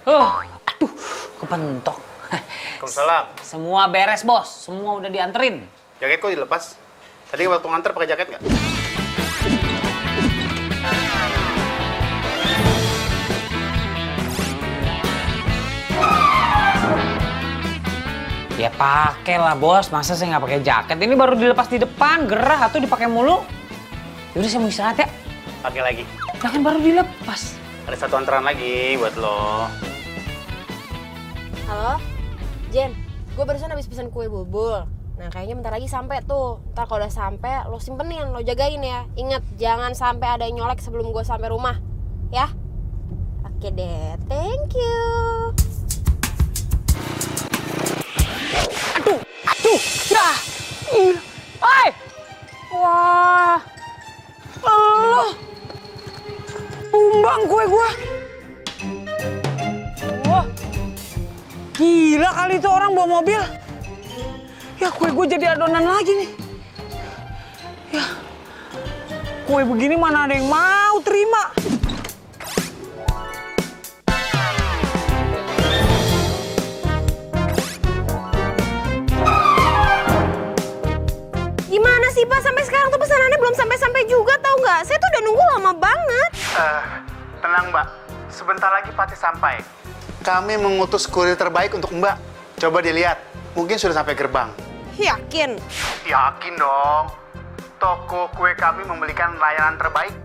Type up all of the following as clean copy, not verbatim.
Aduh, kepentok. Waalaikumsalam. Semua beres, Bos. Semua udah dianterin. Jaket kok dilepas? Tadi waktu nganter pakai jaket nggak? Ya pakai lah, Bos. Masa saya nggak pakai jaket? Ini baru dilepas di depan, gerah atau dipakai mulu. Yaudah saya mau istirahat ya. Pakai lagi. Nah, kan baru dilepas. Ada satu antrean lagi buat lo. Halo, Jen. Gue barusan habis pesan kue bubul. Nah, kayaknya bentar lagi sampai tuh. Ntar kalau udah sampai, lo simpenin, lo jagain ya. Ingat, jangan sampai ada yang nyolek sebelum gue sampai rumah, ya. Oke deh, thank you. Aduh, ya. Hai. Wah. Allah. Tumbang kue gua. Wah. Gila kali itu orang bawa mobil. Ya kue gue jadi adonan lagi nih. Ya. Kue begini mana ada yang mau terima. Gimana sih, Pak? Sampai sekarang tuh pesanannya belum sampai-sampai juga, tau nggak? Saya tuh udah nunggu lama banget. Tenang Mbak, sebentar lagi pasti sampai. Kami mengutus kurir terbaik untuk Mbak. Coba dilihat, mungkin sudah sampai gerbang. Yakin? Yakin dong. Toko kue kami memberikan layanan terbaik.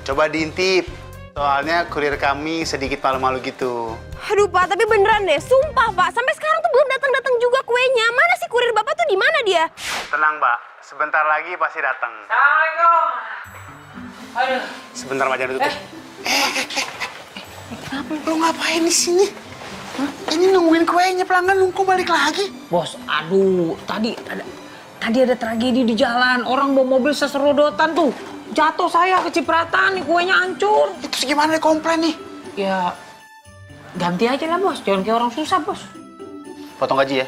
Coba diintip. Soalnya kurir kami sedikit malu-malu gitu. Aduh, Pak, tapi beneran deh. Sumpah, Pak. Sampai sekarang tuh belum datang-datang juga kuenya. Mana sih kurir Bapak tuh di mana dia? Tenang Mbak, sebentar lagi pasti datang. Assalamualaikum. Aduh. Sebentar Mbak, jangan tutup. Kenapa? Lo ngapain di sini? Hah? Ini nungguin kuenya, pelanggan nunggu balik lagi. Bos, aduh, tadi ada tragedi di jalan. Orang bawa mobil seserodotan tuh. Jatuh saya kecipratan nih, kuenya hancur. Itu gimana komplain nih? Ya, ganti aja lah, Bos. Jangan kayak orang susah, Bos. Potong gaji ya?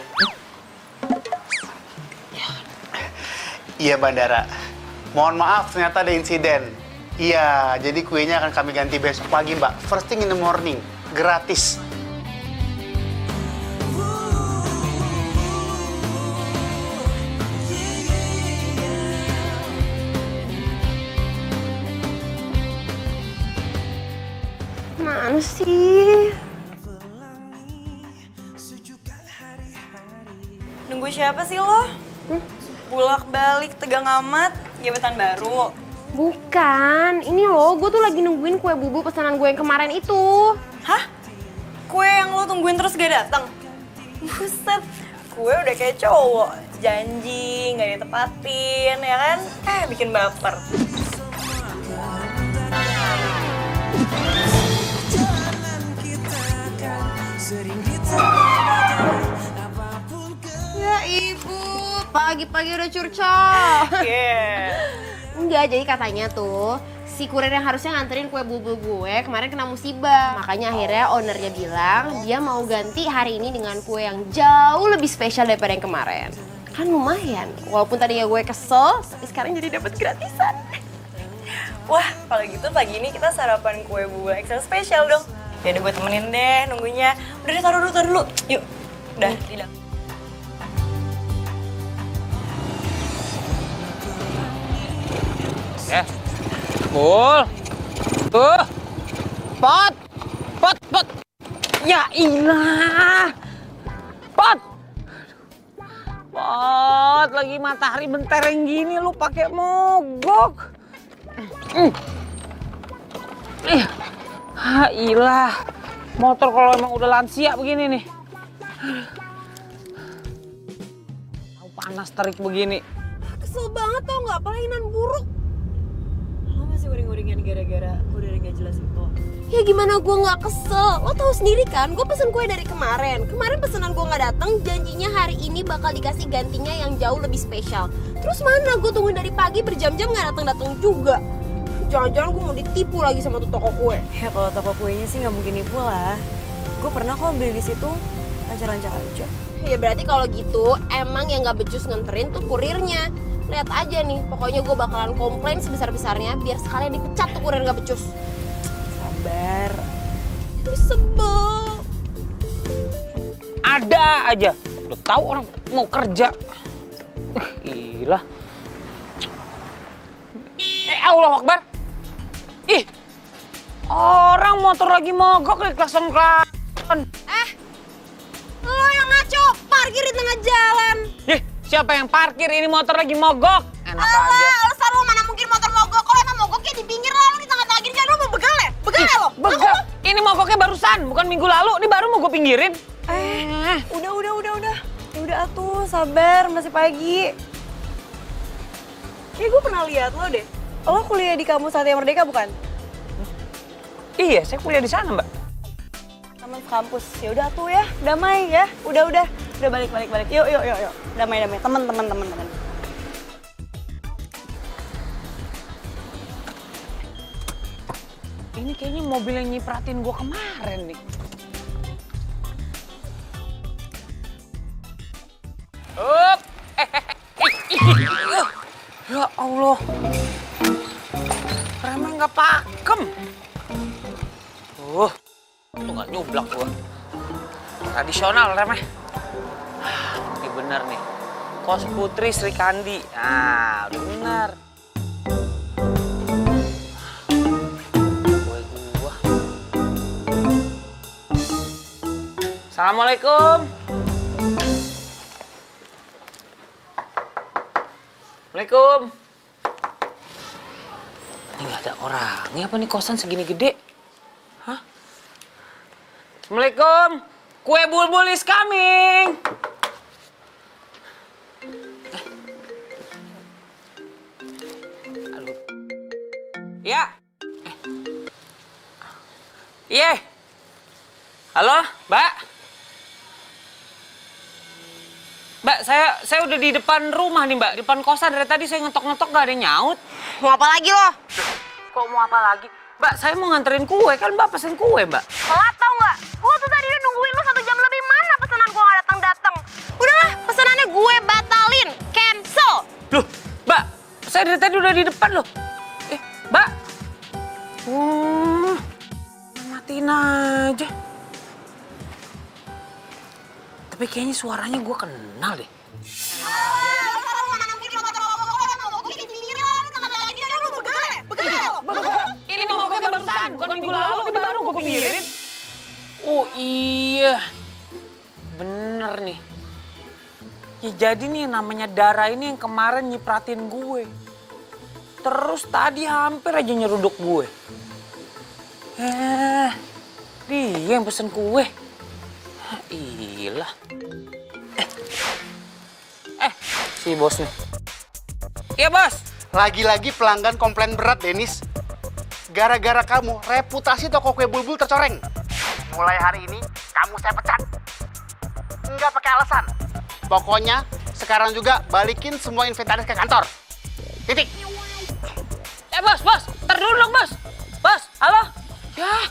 Iya, Bandara. Mohon maaf, ternyata ada insiden. Iya, jadi kuenya akan kami ganti besok pagi, Mbak. First thing in the morning. Gratis. Mana sih? Nunggu siapa sih lo? Bolak-balik tegang amat, jabatan baru. Bukan, ini loh, gue tuh lagi nungguin kue bubul pesanan gue yang kemarin itu. Hah? Kue yang lo tungguin terus gak datang? Buset, kue udah kayak cowok. Janji, gak ditepatin, ya kan? Bikin baper. Ya ibu, pagi-pagi udah curcol. Yeah. Enggak, jadi katanya tuh si kurir yang harusnya nganterin kue bubul gue kemarin kena musibah. Makanya akhirnya ownernya bilang dia mau ganti hari ini dengan kue yang jauh lebih spesial daripada yang kemarin. Kan lumayan, walaupun tadinya gue kesel, tapi sekarang jadi dapat gratisan. Wah, kalau gitu pagi ini kita sarapan kue bubul extra spesial dong. Jadi gue temenin deh nunggunya. Udah deh, taruh dulu. Yuk, udah, di dalam. Ya. Bul. Tuh. Pot. Ya ilah. Pot. Pot, lagi matahari bentereng gini lu pakai mogok. Ilah. Motor kalau emang udah lansia begini nih. Tahu panas terik begini. Kesel banget tau nggak, pelayanan buruk. Lo masih uring-uringan gara-gara gue udah gak jelas itu. Ya gimana gue nggak kesel, lo tahu sendiri kan, gue pesen kue dari kemarin. Kemarin pesanan gue nggak datang, janjinya hari ini bakal dikasih gantinya yang jauh lebih spesial. Terus mana gue tungguin dari pagi berjam-jam nggak datang-datang juga. Jangan-jangan gue mau ditipu lagi sama tuh toko kue. Ya kalau toko kuenya sih nggak mungkin nipu lah. Gue pernah kok beli di situ, lancar-lancar aja. Ya berarti kalau gitu emang yang nggak becus nganterin tuh kurirnya. Lihat aja nih, pokoknya gue bakalan komplain sebesar-besarnya biar sekalian dipecat tuh kurir nggak becus. Sabar. Aduh, sebel. Ada aja. Udah tahu orang mau kerja. Gila. Allah Akbar. Ih. Orang motor lagi mogok di klakson-klakson. Lo yang ngaco, parkir di tengah jalan. Ih, siapa yang parkir? Ini motor lagi mogok. Enak aja. Alasan lo mana mungkin motor mogok. Kalau emang mogok ya di pinggir lah, lo di tengah-tengah gini kan lo mau begal ya? Begal ya lo? Begal. Ini mogoknya barusan, bukan minggu lalu. Ini baru mau gue pinggirin. Udah. Ya udah atuh, sabar, masih pagi. Kayak gue pernah lihat lo deh. Lo kuliah di kampus Satya Merdeka bukan? Iya, saya kuliah di sana, Mbak. Taman kampus. Ya udah tuh ya, damai ya. Udah balik. Yuk. Damai. Temen. Ini kayaknya mobil yang nyipratin gue kemarin nih. Up. Ya Allah. Remnya nggak pakem. Tuh nggak nyublak gua. Tradisional remnya. Ini bener nih. Kos Putri Sri Kandi. Nah, udah bener. Gua. Assalamualaikum. Assalamualaikum. Ini nggak ada orangnya apa nih kosan segini gede? Hah? Assalamualaikum. Kue bulbul is coming. Halo. Ya. Iya. Halo, Mbak. Mbak, saya udah di depan rumah nih, Mbak. Di depan kosan. Dari tadi saya ngetok-ngetok gak ada yang nyaut. Mau apa lagi lo? Kok mau apa lagi? Mbak, saya mau nganterin kue. Kan Mbak pesen kue, Mbak. Telat tau nggak? Gue tuh tadi udah nungguin lo 1 jam lebih. Mana pesanan gue nggak datang? Udahlah, pesanannya gue batalin. Cancel. Loh, Mbak. Saya dari tadi udah di depan loh. Mbak. Matiin aja. Tapi kayaknya suaranya gue kenal deh. Ini mogoknya barusan, bukan minggu lalu. Ini baru gue pinggirin. Oh iya, bener nih. Ya jadi nih namanya Dara ini yang kemarin nyipratin gue. Terus tadi hampir aja nyeruduk gue. Dia yang pesen kue. Iyalah. Si bos nih. Iya bos. Lagi-lagi pelanggan komplain berat, Denis. Gara-gara kamu, reputasi toko kue bulbul tercoreng. Mulai hari ini, kamu saya pecat. Nggak pakai alasan. Pokoknya, sekarang juga balikin semua inventaris ke kantor. Titik. Bos. Ntar dulu dong, bos. Bos, halo. Ya.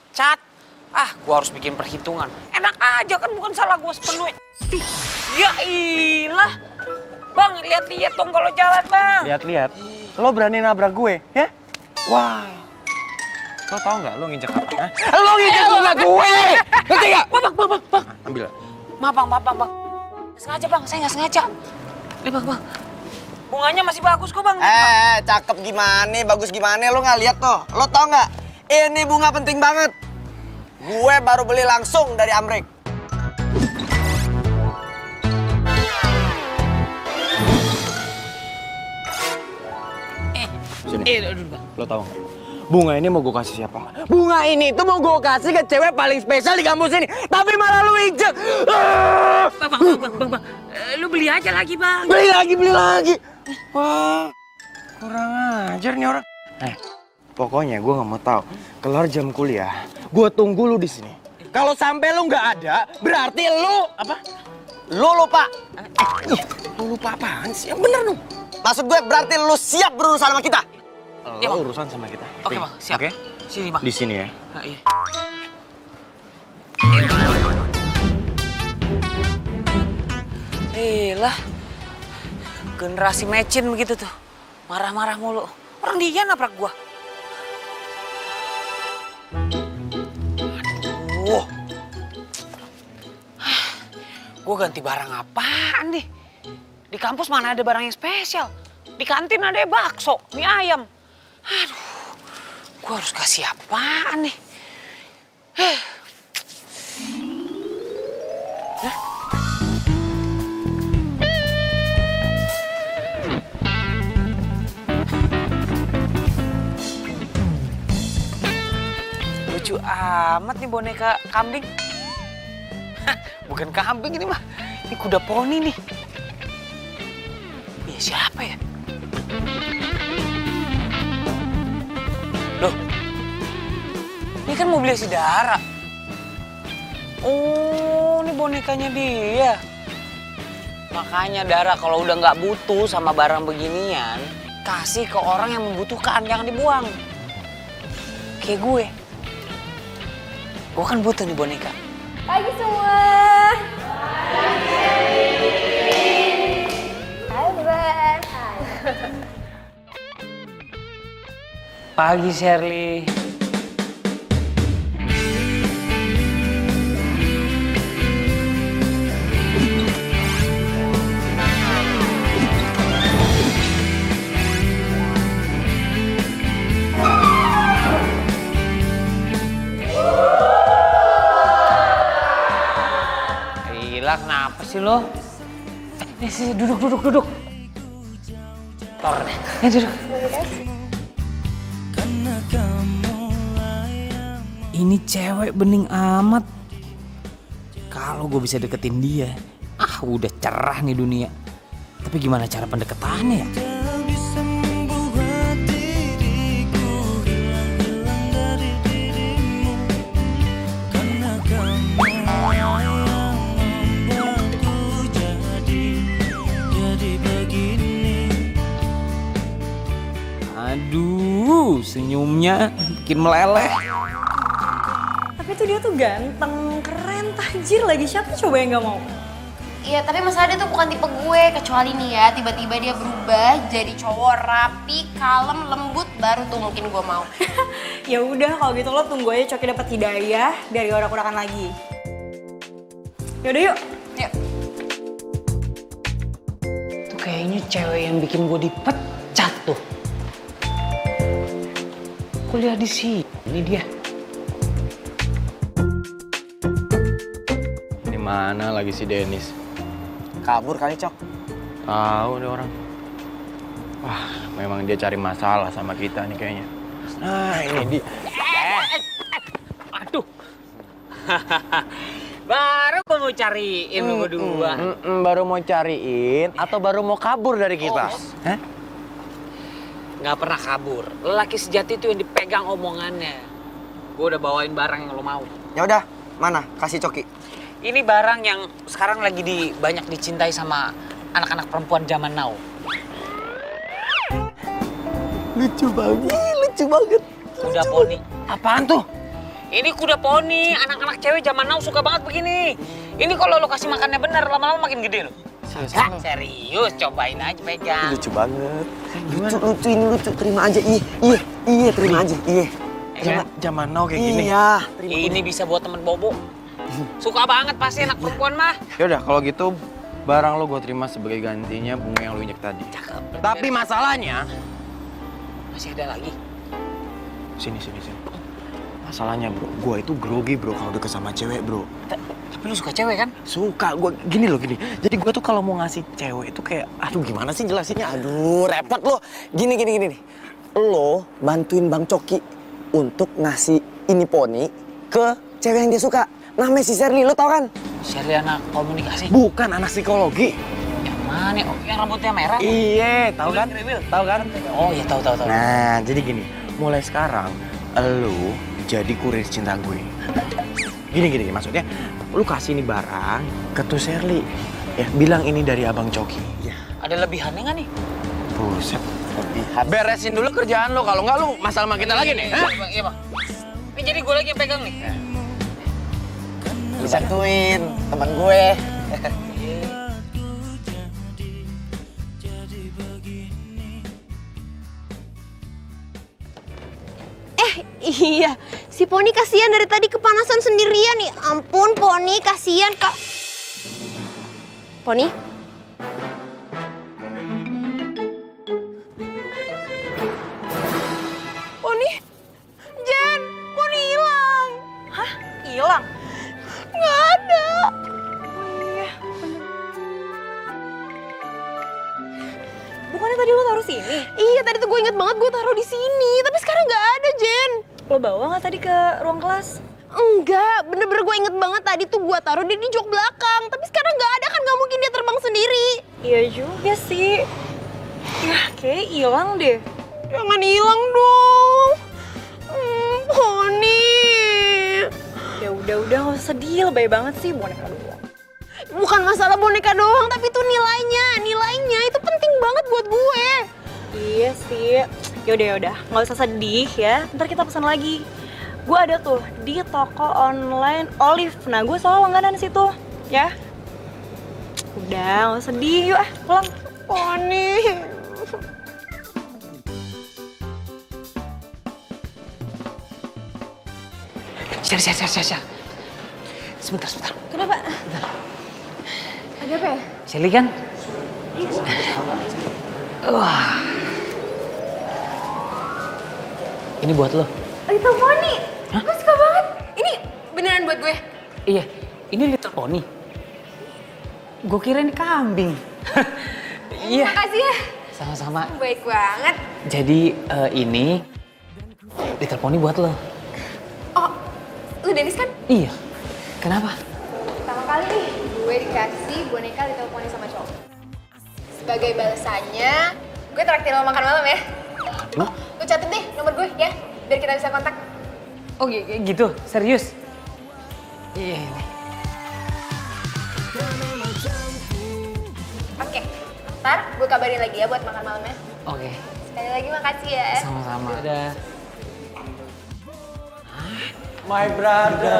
dipecat. Ah, gue harus bikin perhitungan. Enak aja kan, bukan salah gue sepenuhnya. Ya ilah. Bang, lihat-lihat dong kalau jalan, Bang. Lihat-lihat, lo berani nabrak gue, ya? Wah, lo tau nggak lo nginjek apa? Hah? Lo nginjek bunga gue, ngerti nggak? Bang. Ambil. Maaf, Bang. Sengaja, Bang. Saya nggak sengaja. Nih, Bang. Bunganya masih bagus kok, Bang. Cakep gimana, bagus gimana, lo nggak lihat tuh? Lo tau nggak? Ini bunga penting banget. Gue baru beli langsung dari Amrik. Sini, Aduh, Bang. lo tau nggak? Bunga ini mau gue kasih siapa? Bunga ini tuh mau gue kasih ke cewek paling spesial di kampus ini. Tapi malah lo injek. Bang. Lu beli aja lagi, Bang. Beli lagi. Wah, kurang ajar nih orang. Pokoknya gue nggak mau tahu. Kelar jam kuliah, gue tunggu lu di sini. Kalau sampai lu nggak ada, berarti lu apa? Lo lupa. Lu lupa apaan sih? Yang bener dong. Maksud gue berarti lo siap berurusan sama kita. Iya, Lo Bang. urusan sama kita. Oke, Bang. Siap. Oke? Sini, Bang. Di sini ya. Nah, iya. Lah, generasi mecin begitu tuh. Marah-marah mulu. Orang dia nabrak gua. Aduh. Gua ganti barang apaan nih? Di kampus mana ada barang yang spesial? Di kantin ada bakso, mie ayam. Aduh, gua harus kasih apaan nih? Lucu amat nih boneka kambing. Hah, bukan kambing ini mah. Ini kuda poni nih. Punya siapa ya? Loh, ini kan mobilnya si Dara. Oh, ini bonekanya dia. Makanya Dara kalau udah nggak butuh sama barang beginian, kasih ke orang yang membutuhkan, jangan dibuang. Kayak gue. Gue kan butuh nih boneka. Pagi semua. Hai, Ben. Pagi, Shirley. Gila, kenapa sih lo? Sini, duduk. Tor deh. Duduk. Ini cewek bening amat. Kalau gue bisa deketin dia, udah cerah nih dunia. Tapi gimana cara pendekatannya ya? Aduh, senyumnya bikin meleleh. Tapi tuh dia tuh ganteng, keren, tajir lagi. Siapa coba yang nggak mau? Iya, tapi masalah dia tuh bukan tipe gue. Kecuali nih ya, tiba-tiba dia berubah jadi cowok rapi, kalem, lembut, baru tuh mungkin gue mau. Ya udah kalau gitu lo tunggu aja Coki dapat hidayah dari orang-orangan lagi. Yaudah yuk. Yuk. Tuh kayaknya cewek yang bikin gue dipecat tuh. Kuliah di sini dia. Ini mana lagi si Dennis? Kabur kali, Cok. Tahu nih orang. Wah, memang dia cari masalah sama kita nih kayaknya. Nah, ini dia. Aduh. Baru gue mau cariin lu berdua. Baru mau cariin atau baru mau kabur dari kita? Hah? Nggak pernah kabur. Lelaki sejati itu yang dipegang omongannya. Gue udah bawain barang yang lo mau. Ya udah, mana? Kasih Coki. Ini barang yang sekarang lagi banyak dicintai sama anak-anak perempuan zaman now. Lucu banget. Kuda poni. Apaan tuh? Ini kuda poni, anak-anak cewek zaman now suka banget begini. Ini kalau lo kasih makannya bener, lama-lama makin gede lo. Serius, cobain aja pegang. Lucu banget. Lucu ini lucu. Terima aja. Iya, terima aja. Iya. Zaman now kayak gini. Iya. Ini bisa buat temen Bobo. Suka banget pasti anak perempuan mah. Yaudah, kalau gitu barang lo gue terima sebagai gantinya bunga yang lo injek tadi. Cakep. Tapi masalahnya, Masih ada lagi. sini. Masalahnya bro, gue itu grogi bro kalau deket sama cewek bro. Tapi lu suka cewek kan? Suka, gue gini. Jadi gue tuh kalau mau ngasih cewek itu kayak, aduh gimana sih jelasinnya? Aduh, repot lo. Gini nih. Lo bantuin Bang Coki untuk ngasih ini poni ke cewek yang dia suka. Namanya si Sherly, lo tau kan? Sherly anak komunikasi. Bukan anak psikologi. Yang mana? Oh, yang rambutnya merah. Iya, tahu kan? Kriwil. Tahu kan? Oh iya tahu. Nah, jadi gini, mulai sekarang lu jadi kurir cinta gue. Gini, maksudnya lu kasih nih barang ke tuh Sherly. Ya, bilang ini dari Abang Coki. Ya. Ada lebihannya nggak nih? Buset, lebihan. Beresin dulu kerjaan lo, kalau nggak lu masalah sama kita lagi nih. Iya bang. Ini jadi gue lagi yang pegang nih. Disantuin teman gue. Iya, si Poni kasihan dari tadi kepanasan sendirian nih. Ampun Poni, kasihan Kak. Poni? Poni? Jen, Poni hilang. Hah? Hilang? Nggak ada. Bukannya tadi lo taruh sini? Iya, tadi tuh gue inget banget gue taruh di sini. Tapi sekarang nggak ada, Jen. Lo bawa nggak tadi ke ruang kelas? Enggak, bener-bener gue inget banget tadi tuh gue taruh dia di jok belakang. Tapi sekarang nggak ada, kan nggak mungkin dia terbang sendiri. Iya juga sih. Ya, kayak hilang deh. Jangan hilang dong. Poni. Ya udah nggak usah sedih, lebay banget sih boneka doang. Bukan masalah boneka doang, tapi itu nilainya itu penting banget buat gue. Iya sih. Yaudah, nggak usah sedih ya. Ntar kita pesan lagi. Gue ada tuh di toko online Olive. Nah, gue selalu langganan di situ, ya. Udah, nggak usah sedih. Yuk, pulang. Poni. Syar. Sebentar. Kenapa? Ada apa ya? Sherly kan? Wah. Ini buat lo. Little Pony. Gue suka banget. Ini beneran buat gue. Iya, ini Little Pony. Gue kira ini kambing. Iya. Makasih ya. Sama-sama. Baik banget. Jadi ini Little Pony buat lo. Oh, lu Dennis kan? Iya. Kenapa? Pertama kali nih, gue dikasih boneka Little Pony sama cowok. Sebagai balasannya, gue traktir lo makan malam ya. Hah? Lu catet deh nomor gue ya, biar kita bisa kontak. Oh gitu? Serius? Iya. Oke, ntar gue kabarin lagi ya buat makan malamnya. Oke. Sekali lagi makasih ya. Sama-sama. Dadah. My brother.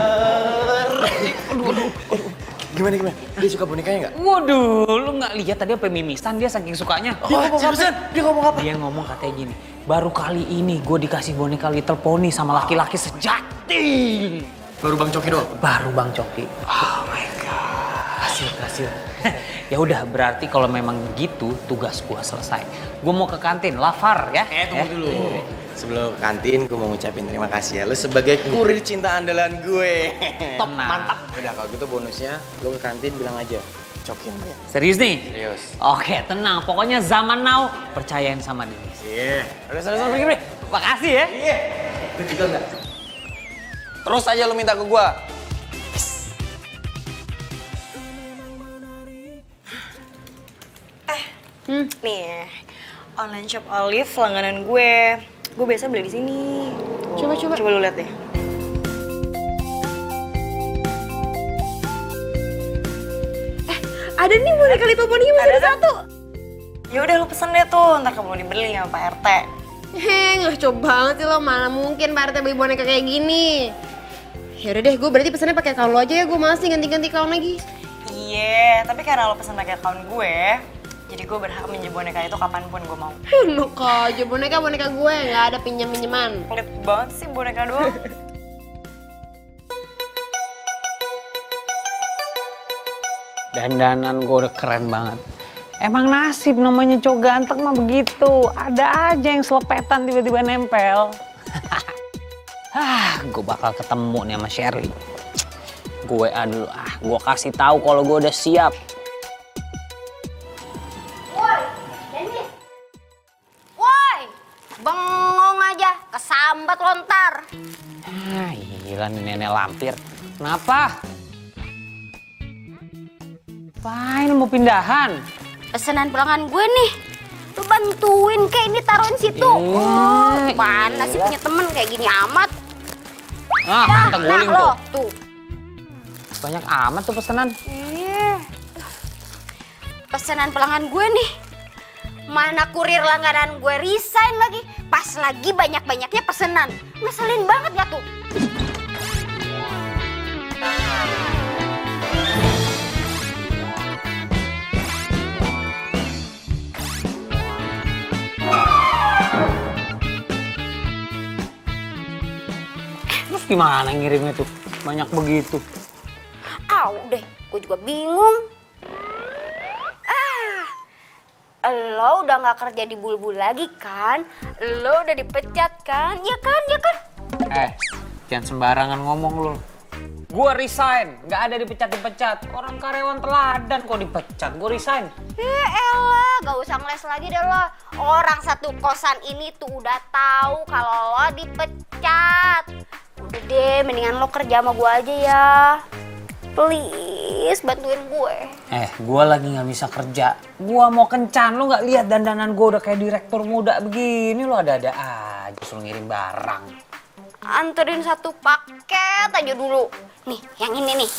Gimana? Dia suka bonekanya nggak? Waduh, lu nggak lihat tadi apa mimisan dia saking sukanya? Dia ngomong apa? Dia ngomong katanya gini, baru kali ini gue dikasih boneka Little Pony sama laki-laki sejati. Baru Bang Coki doang? Baru Bang Coki. Oh my God. Hasil. Ya udah, berarti kalau memang gitu tugas gue selesai. Gue mau ke kantin, Lafar ya. Tunggu dulu. Sebelum ke kantin, gue mau ngucapin terima kasih ya. Lu sebagai kurir cinta andalan gue. Top, mantap. Udah kalau gitu bonusnya, lu ke kantin bilang aja. Cokin ya. Serius nih? Serius. Oke, tenang. Pokoknya zaman now, percayain sama Dennis. Iya. Udah, pergi. Makasih ya. Iya. Lu juga enggak? Terus aja lu minta ke gue. Nih, online shop Olive langganan gue. Gue biasa beli di sini. Tuh. Coba lu lihat deh. Ada nih boneka Little Pony masih ada satu. Ya udah lu pesen deh tuh, ntar kamu dibeli sama Pak RT. Ngaco banget sih lo, mana mungkin Pak RT beli boneka kayak gini. Yaudah deh, gue berarti pesannya pakai account lo aja ya, gue males nih ganti-ganti account lagi. Iya, tapi karena lo pesen pakai account gue, jadi gue berhak minjem boneka itu kapanpun gue mau. Enak aja, boneka gue, nggak ada pinjam-pinjaman. Pelit banget sih boneka doang. Dandanan gue udah keren banget. Emang nasib namanya cowok ganteng mah begitu. Ada aja yang selepetan tiba-tiba nempel. Gue bakal ketemu nih sama Shirley. Gue dulu, gue kasih tahu kalau gue udah siap. Woi, Dennis. Woi, bengong aja, kesambat lontar. Gila nih nenek lampir. Kenapa? Apain mau pindahan? Pesanan pelanggan gue nih. Lu bantuin kayak ini taruhin situ. Mana sih punya temen kayak gini amat. Kita guling lo, tuh. tuh. Banyak amat tuh pesanan. Iya. Pesanan pelanggan gue nih. Mana kurir langganan gue resign lagi. Pas lagi banyak-banyaknya pesanan. Ngeselin banget gak tuh? Terus gimana ngirimnya tuh? Banyak begitu. Deh, gue juga bingung. Lo udah gak kerja di Bulbul lagi kan? Lo udah dipecat kan? Ya kan, ya kan? Jangan sembarangan ngomong lu. Gua resign, nggak ada dipecat-dipecat. Orang karyawan teladan kok dipecat, gua resign. Ya elah, gak usah ngeles lagi deh lo. Orang satu kosan ini tuh udah tahu kalau lo dipecat. Udah deh, mendingan lo kerja sama gue aja ya. Please, bantuin gue. Gua lagi nggak bisa kerja. Gua mau kencan, lu nggak lihat dandanan gua udah kayak direktur muda begini. Lu ada-ada aja suruh ngirim barang. Anterin satu paket aja dulu. Nih, yang ini nih.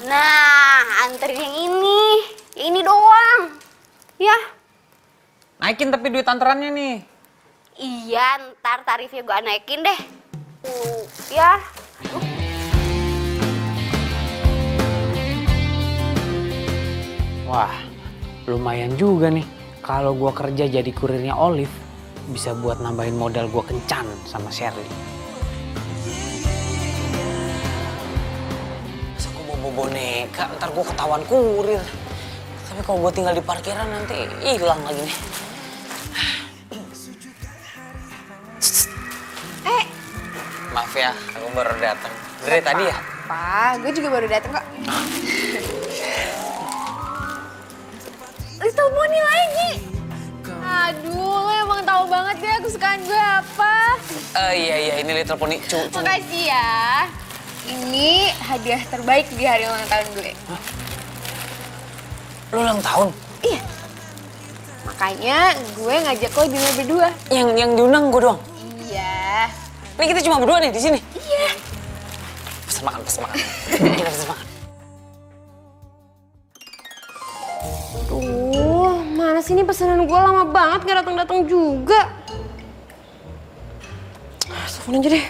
Nah, anterin yang ini. Yang ini doang. Ya. Naikin tapi duit anterannya nih. Iya, ntar tarifnya gue naikin deh. Ya. Wah, lumayan juga nih. Kalau gua kerja jadi kurirnya Olive, bisa buat nambahin modal gua kencan sama Shirley. Masa gua bawa boneka, ntar gua ketahuan kurir. Tapi kalau gua tinggal di parkiran nanti hilang lagi nih. Maaf ya, aku baru datang. Dari tadi ya? Pak, gue juga baru dateng kok. Little Pony lagi. Aduh, lo emang tahu banget ya kesukaan gue apa. Iya, ini Little Pony. Makasih ya. Ini hadiah terbaik di hari ulang tahun gue. Lo ulang tahun? Iya. Makanya gue ngajak lo dinner berdua. Yang diundang gue doang? Iya. Ini kita cuma berdua nih di sini? Iya. Pesen makan. Kita pesen makan. Mana sih ini pesanan gue lama banget gak datang-datang juga. Telepon aja deh.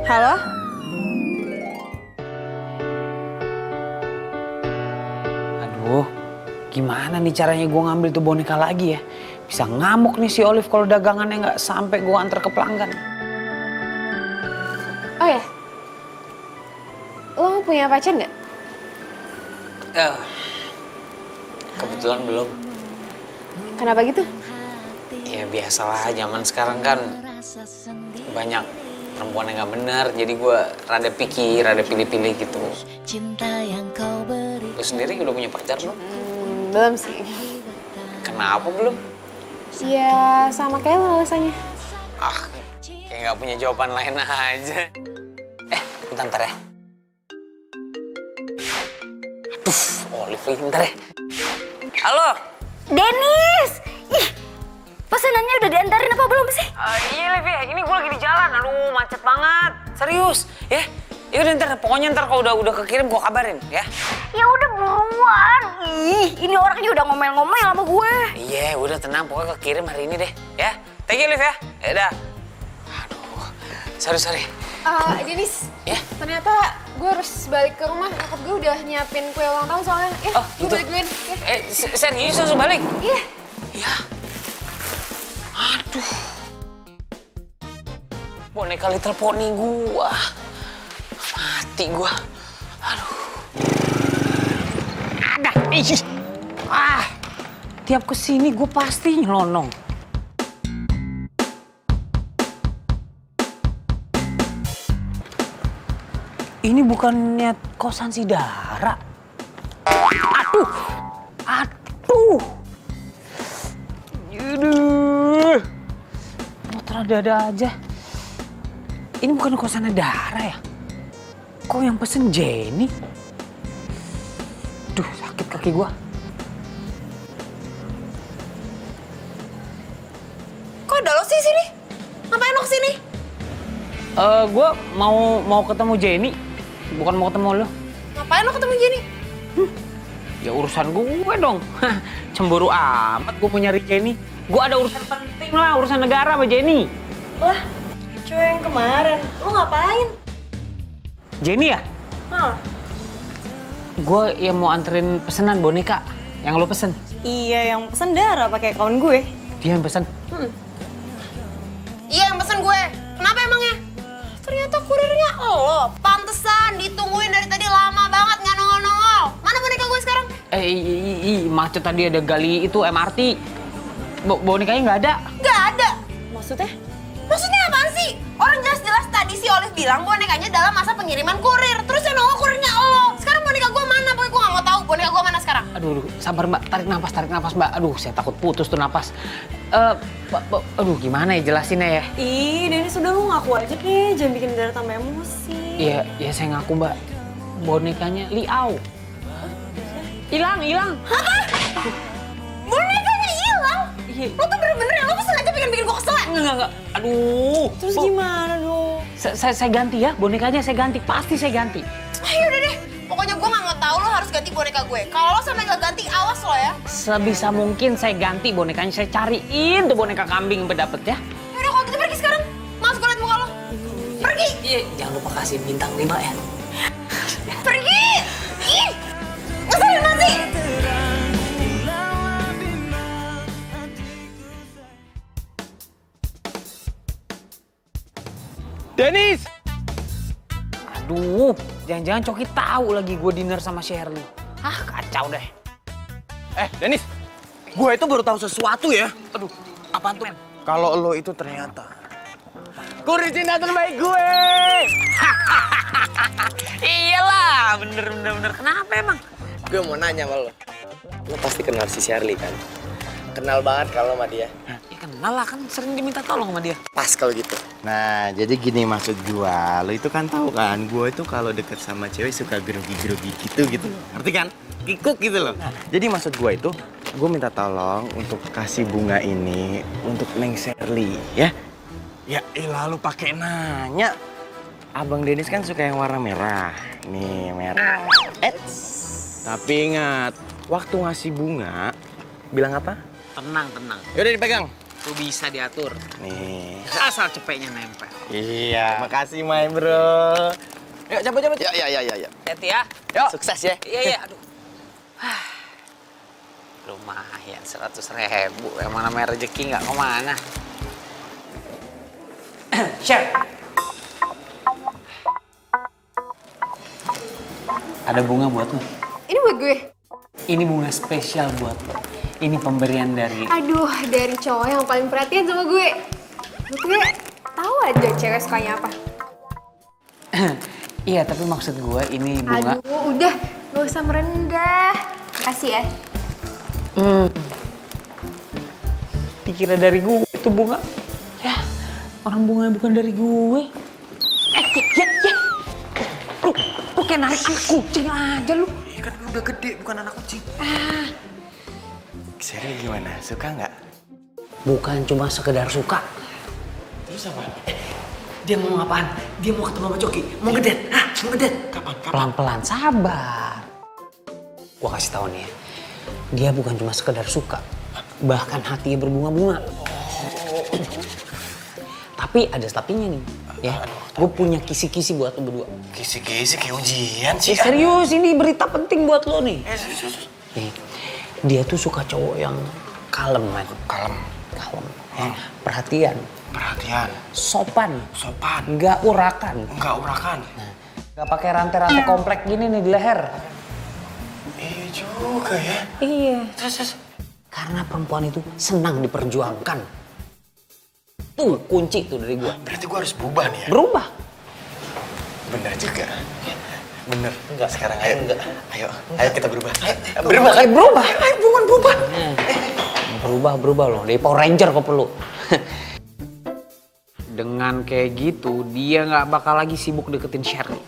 Halo? Aduh, gimana nih caranya gue ngambil tuh boneka lagi ya? Bisa ngamuk nih si Olive kalau dagangannya nggak sampai gue antar ke pelanggan. Oh ya? Lo punya pacar nggak? Kebetulan belum. Kenapa gitu? Ya biasalah, zaman sekarang kan banyak perempuan yang nggak benar, jadi gue rada picky, rada pilih-pilih gitu. Lu sendiri udah punya pacar belum? Belum sih. Kenapa belum? Ya sama kayak lo alasannya. Kayak nggak punya jawaban lain aja. Bentar ya. Aduh, Olive lagi bentar ya. Halo? Dennis! Ih, pesanannya udah diantarin apa belum sih? Iya, Liv, ini gue lagi di jalan. Aduh, macet banget. Serius, ya. Ya udah ntar, pokoknya ntar kalau udah kekirim gue kabarin ya. Ya udah buruan. Ih, ini orangnya udah ngomel-ngomel sama gue. Iya, udah tenang, pokoknya kekirim hari ini deh ya. Thank you, Liv ya. Ya udah. Aduh, sorry. Denis, Ya? ternyata gue harus balik ke rumah. Nyokap gue udah nyiapin kue ulang tahun soalnya. Ya, Oh, gue gitu. balik duluin. Ya. Serius langsung balik? Iya. Ya. Aduh. Boneka Little Pony gua. Mati gua. Aduh. Ada. Tiap kesini gua pasti nyelonong. Ini bukannya kosan si Dara. Aduh. Aduh. Motor ada aja. Ini bukan kosannya Dara ya? Kok yang pesen Jenny? Duh, sakit kaki gua. Kok ada lo sih sini? Ngapain lo kesini? Gua mau ketemu Jenny, bukan mau ketemu lo. Ngapain lo ketemu Jenny? Ya urusan gue dong. Cemburu amat gue mau nyari Jenny. Gue ada urusan penting lah, urusan negara sama Jenny. Lah, cewek yang kemarin, lu ngapain? Jenny ya? Hah? Gue yang mau anterin pesanan boneka yang lo pesen. Iya, yang pesen Dara pakai kawan gue. Dia yang pesen. Iya, yang pesen gue. Kenapa emangnya? Ternyata kurirnya lo. Pantesan ditungguin dari tadi lama banget nggak nongol-nongol. Mana boneka gue sekarang? Macet tadi ada gali itu MRT. Bonekanya nggak ada. Nggak ada. Maksudnya? Maksudnya apaan sih? Orang jelas-jelas tadi si Olive bilang bonekanya dalam masa pengiriman kurir. Terus yang nongol kurirnya lo. Sekarang boneka gue mana? Pokoknya gue nggak mau tahu boneka gue mana sekarang. Aduh, sabar Mbak. Tarik nafas Mbak. Aduh, saya takut putus tuh napas. Aduh, gimana ya jelasinnya ya? Ih, Denis udah lu ngaku aja deh, jangan bikin Dara tambah emosi. Iya, saya ngaku Mbak. Bonekanya Liau. Hilang. Bonekanya hilang? Iya. Lo tuh bener-bener ya, lo pesen aja pengen bikin gue kesel ya? Enggak. Aduh. Terus gimana dong? Saya ganti ya, bonekanya saya ganti. Pasti saya ganti. Udah deh, pokoknya gue nggak mau tahu lo harus ganti boneka gue. Kalau lo sampai nggak ganti, awas lo ya. Sebisa mungkin saya ganti bonekanya. Saya cariin tuh boneka kambing yang dapet ya. Yaudah kalau gitu pergi sekarang. Males gue liat muka lo. Pergi! Iya, jangan lupa kasih bintang 5 ya. Pergi! Ih! Ngeselin banget sih! Denis! Aduh, jangan-jangan Coki tahu lagi gue dinner sama Shirley. Kacau deh. Denis, gue itu baru tahu sesuatu ya. Aduh, apaan tuh, men? Kalau lo itu ternyata kurir cinta terbaik gue. Iyalah, bener. Kenapa emang? Gue mau nanya sama lo. Lo pasti kenal si Shirley kan? Kenal banget kalau sama dia. Ya kenal lah, kan sering diminta tolong sama dia. Pas kalau gitu. Nah, jadi gini maksud gua. Lo itu kan tahu kan, gua itu kalau deket sama cewek suka grogi-grogi gitu. Ngerti kan? Kikuk gitu loh. Jadi maksud gua itu, gua minta tolong untuk kasih bunga ini untuk Neng Shirley, ya? Ya elah lu pakai nanya. Abang Denis kan suka yang warna merah. Nih, merah. Tapi ingat, waktu ngasih bunga, bilang apa? Tenang. Yaudah dipegang. Tuh bisa diatur. Nih. Asal cepetnya nempel. Iya. Makasih, my bro. Yuk, cabut. Ya. Hati ya. Yuk. Sukses ya. Iya. Aduh. Lumayan 100.000. Yang mana namanya rezeki nggak kemana. Chef. Ada bunga buat lo. Ini buat gue. Ini bunga spesial buat lo. Ini pemberian dari... Aduh, dari cowok yang paling perhatian sama gue. Gue tahu aja cewek sukanya apa. Iya, tapi maksud gue ini bunga... Aduh, udah. Gak usah merendah. Makasih ya. Dikira dari gue itu bunga. Ya, orang bunga bukan dari gue. Ya. Lu kayak narik kucing aja lu. Iya kan lu udah gede, bukan anak kucing. Shirley gimana? Suka nggak? Bukan cuma sekedar suka. Terus apa? Dia mau apaan? Dia mau ketemu sama Coki. Mau ngedet. Kapan? Pelan-pelan, sabar. Gua kasih tahu nih ya, dia bukan cuma sekedar suka, bahkan hatinya berbunga-bunga. Tapi ada tapinya nih, ya. Gue punya kisi-kisi buat lo berdua. Kisi-kisi kayak ujian sih. Serius, ini berita penting buat lo nih. Nih, dia tuh suka cowok yang kalem, man. Kalem. Ya. Perhatian, sopan, nggak urakan. Nggak pakai rantai-rantai komplek gini nih di leher. Iya juga ya. Iya. Terus. Karena perempuan itu senang diperjuangkan. Tuh kunci tuh dari gua. Berarti gua harus berubah nih ya? Berubah. Bener juga. Bener. Enggak. Sekarang ayo. Enggak. Ayo kita berubah. Berubah. Ayo buruan berubah. Berubah loh. Dari Power Ranger kok perlu. Dengan kayak gitu, dia nggak bakal lagi sibuk deketin Shirley.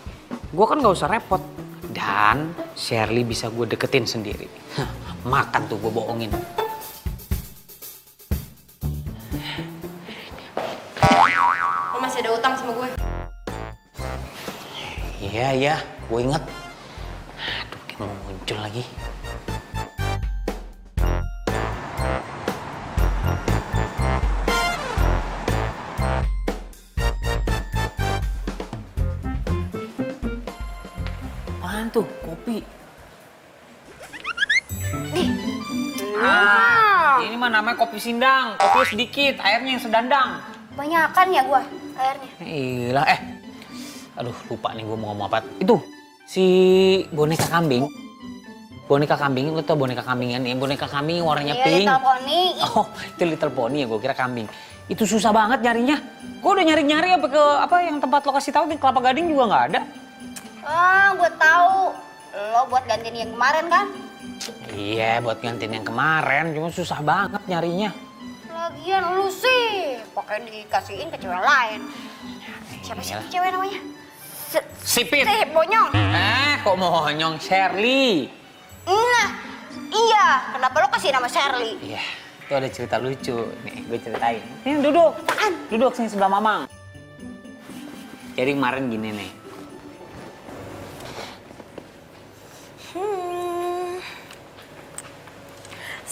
Gua kan nggak usah repot. Dan Shirley bisa gue deketin sendiri. Makan tuh gue bohongin. Lo masih ada utang sama gue? Iya, gue inget. Aduh, kayak mau muncul lagi. Apaan tuh? Kopi. Ini mah namanya kopi sindang. Kopi sedikit, airnya yang sedandang. Banyakan ya gua airnya. Iyalah, aduh lupa nih gue mau ngomong apa. Itu, si boneka kambing. Boneka kambing, lu tau boneka kambingan nih? Boneka kambing warnanya Iya, pink. Little Pony. Oh, itu Little Pony ya, gue kira kambing. Itu susah banget nyarinya. Gue udah nyari-nyari apa yang tempat lo kasih tahu di Kelapa Gading juga nggak ada. Gua tahu. Lo buat gantiin yang kemarin kan? Iya, buat gantiin yang kemarin, cuma susah banget nyarinya. Lagian lu sih pakai dikasihin ke cewek lain. Siapa sih Iyalah. cewek namanya? Sipit. Bonyong. Kok monyong Shirley? Nah, iya. Kenapa lo kasih nama Shirley? Iya, itu ada cerita lucu. Nih, gue ceritain. Ini duduk. Apaan? Duduk sini sebelah Mamang. Jadi kemarin gini nih.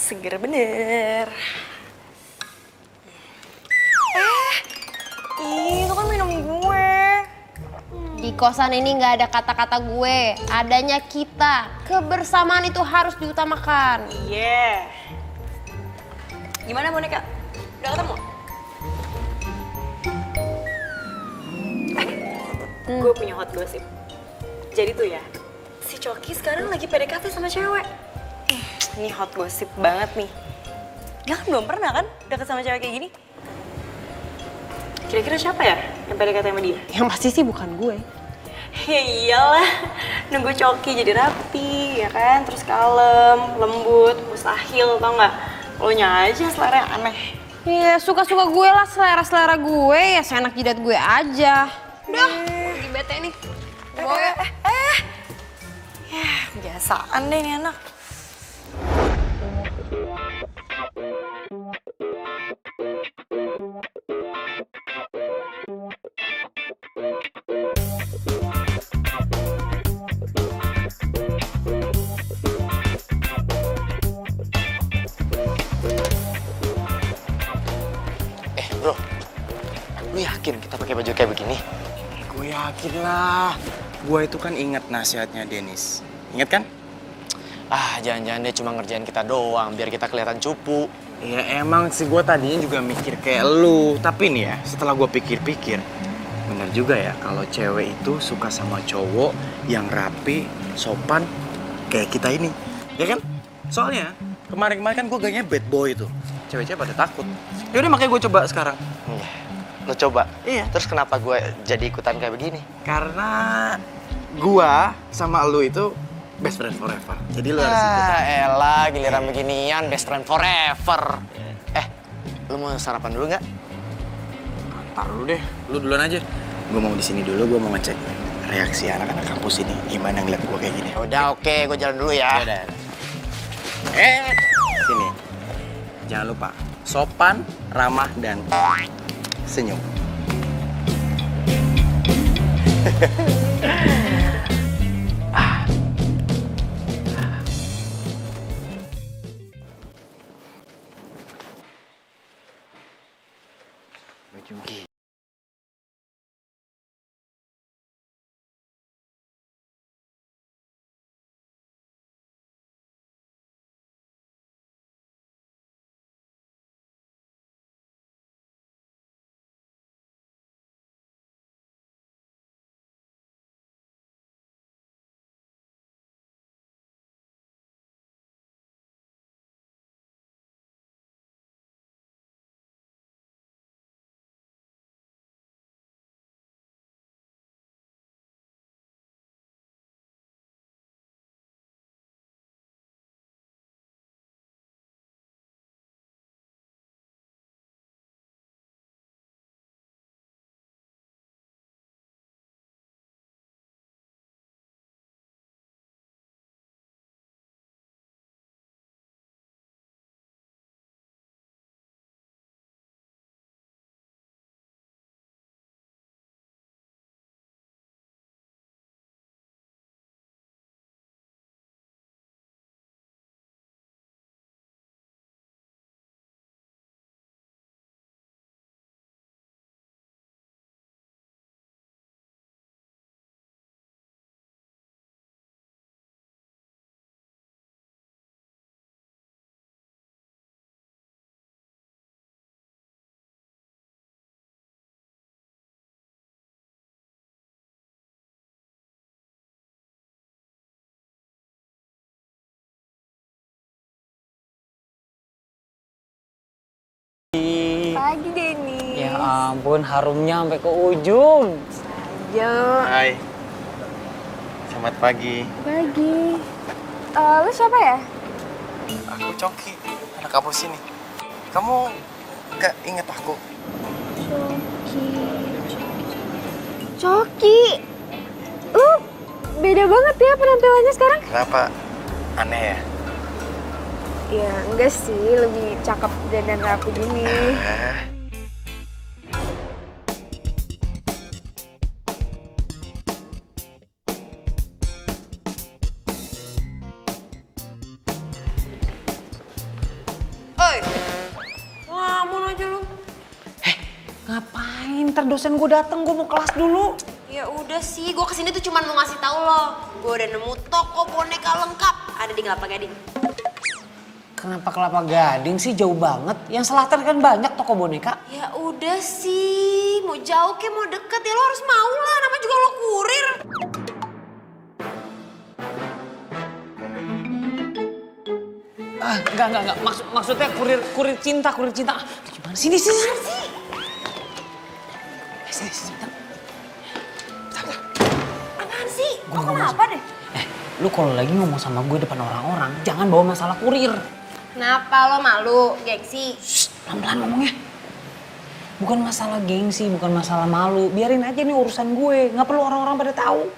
Seger bener. Itu kan minum gue. Di kosan ini nggak ada kata-kata gue, adanya kita. Kebersamaan itu harus diutamakan. Iya. Gimana boneka? Udah ketemu? Gue punya hot gossip. Jadi tuh ya, si Coki sekarang lagi PDKT sama cewek. Ini hot gossip banget nih. Dia kan belum pernah kan deket sama cewek kayak gini? Kira-kira siapa ya yang PDKT sama dia? Yang pasti sih bukan gue. Ya iyalah, nunggu Coki jadi rapi, ya kan? Terus kalem, lembut, mustahil, tau nggak? Lo nya aja selera aneh. Ya suka-suka gue lah, selera-selera gue ya seenak jidat gue aja. Udah, lagi bete nih. Ya, biasaan deh nih anak. Bro, lu yakin kita pakai baju kayak begini? Gue yakin lah. Gue itu kan inget nasihatnya Dennis. Ingat kan? Jangan-jangan dia cuma ngerjain kita doang biar kita kelihatan cupu. Ya emang sih gue tadinya juga mikir kayak lu. Tapi nih ya, setelah gue pikir-pikir, bener juga ya kalau cewek itu suka sama cowok yang rapi, sopan, kayak kita ini. Ya kan? Soalnya kemarin-kemarin kan gue gayanya bad boy tuh. Cewek-cewek pada takut. Yaudah makanya gue coba sekarang. Iya. Lo coba? Iya. Terus kenapa gue jadi ikutan kayak begini? Karena gue sama lu itu best friend forever. Jadi lu harus ikutan. Elah, giliran beginian best friend forever. Lu mau sarapan dulu nggak? Ntar dulu deh, lu duluan aja. Gue mau di sini dulu, gue mau ngecek reaksi anak-anak kampus ini. Gimana ngeliat gue kayak gini. Udah oke, gue jalan dulu ya. Yaudah. Sini. Jangan lupa, sopan, ramah, dan senyum. pagi, Denny. Ya ampun, harumnya sampai ke ujung. Yo, Hai. Selamat pagi. pagi. Lu siapa ya? Aku Coki, anak kampus sini. Kamu gak inget aku? Coki. Lu beda banget ya penampilannya sekarang. Kenapa? Aneh ya? Ya enggak sih, lebih cakep dan rapi gini. Oi, ngelamun aja lu. Ngapain? Ntar dosen gue dateng, gue mau kelas dulu. Ya udah sih, gue kesini tuh cuma mau ngasih tahu lo. Gue udah nemu toko boneka lengkap ada di Kelapa Gading. Kenapa Kelapa Gading sih jauh banget? Yang selatan kan banyak toko boneka. Ya udah sih, mau jauh ke mau deket ya lo harus mau lah, namanya juga lo kurir. Enggak. Maksudnya kurir cinta. Ah, gimana sih? Sini. Sini. Apaan sih? Lo kenapa deh? Lu kalau lagi ngomong sama gue depan orang-orang, jangan bawa masalah kurir. Kenapa lo malu, gengsi? Pelan-pelan ngomongnya. Bukan masalah gengsi, bukan masalah malu. Biarin aja nih urusan gue, nggak perlu orang-orang pada tahu.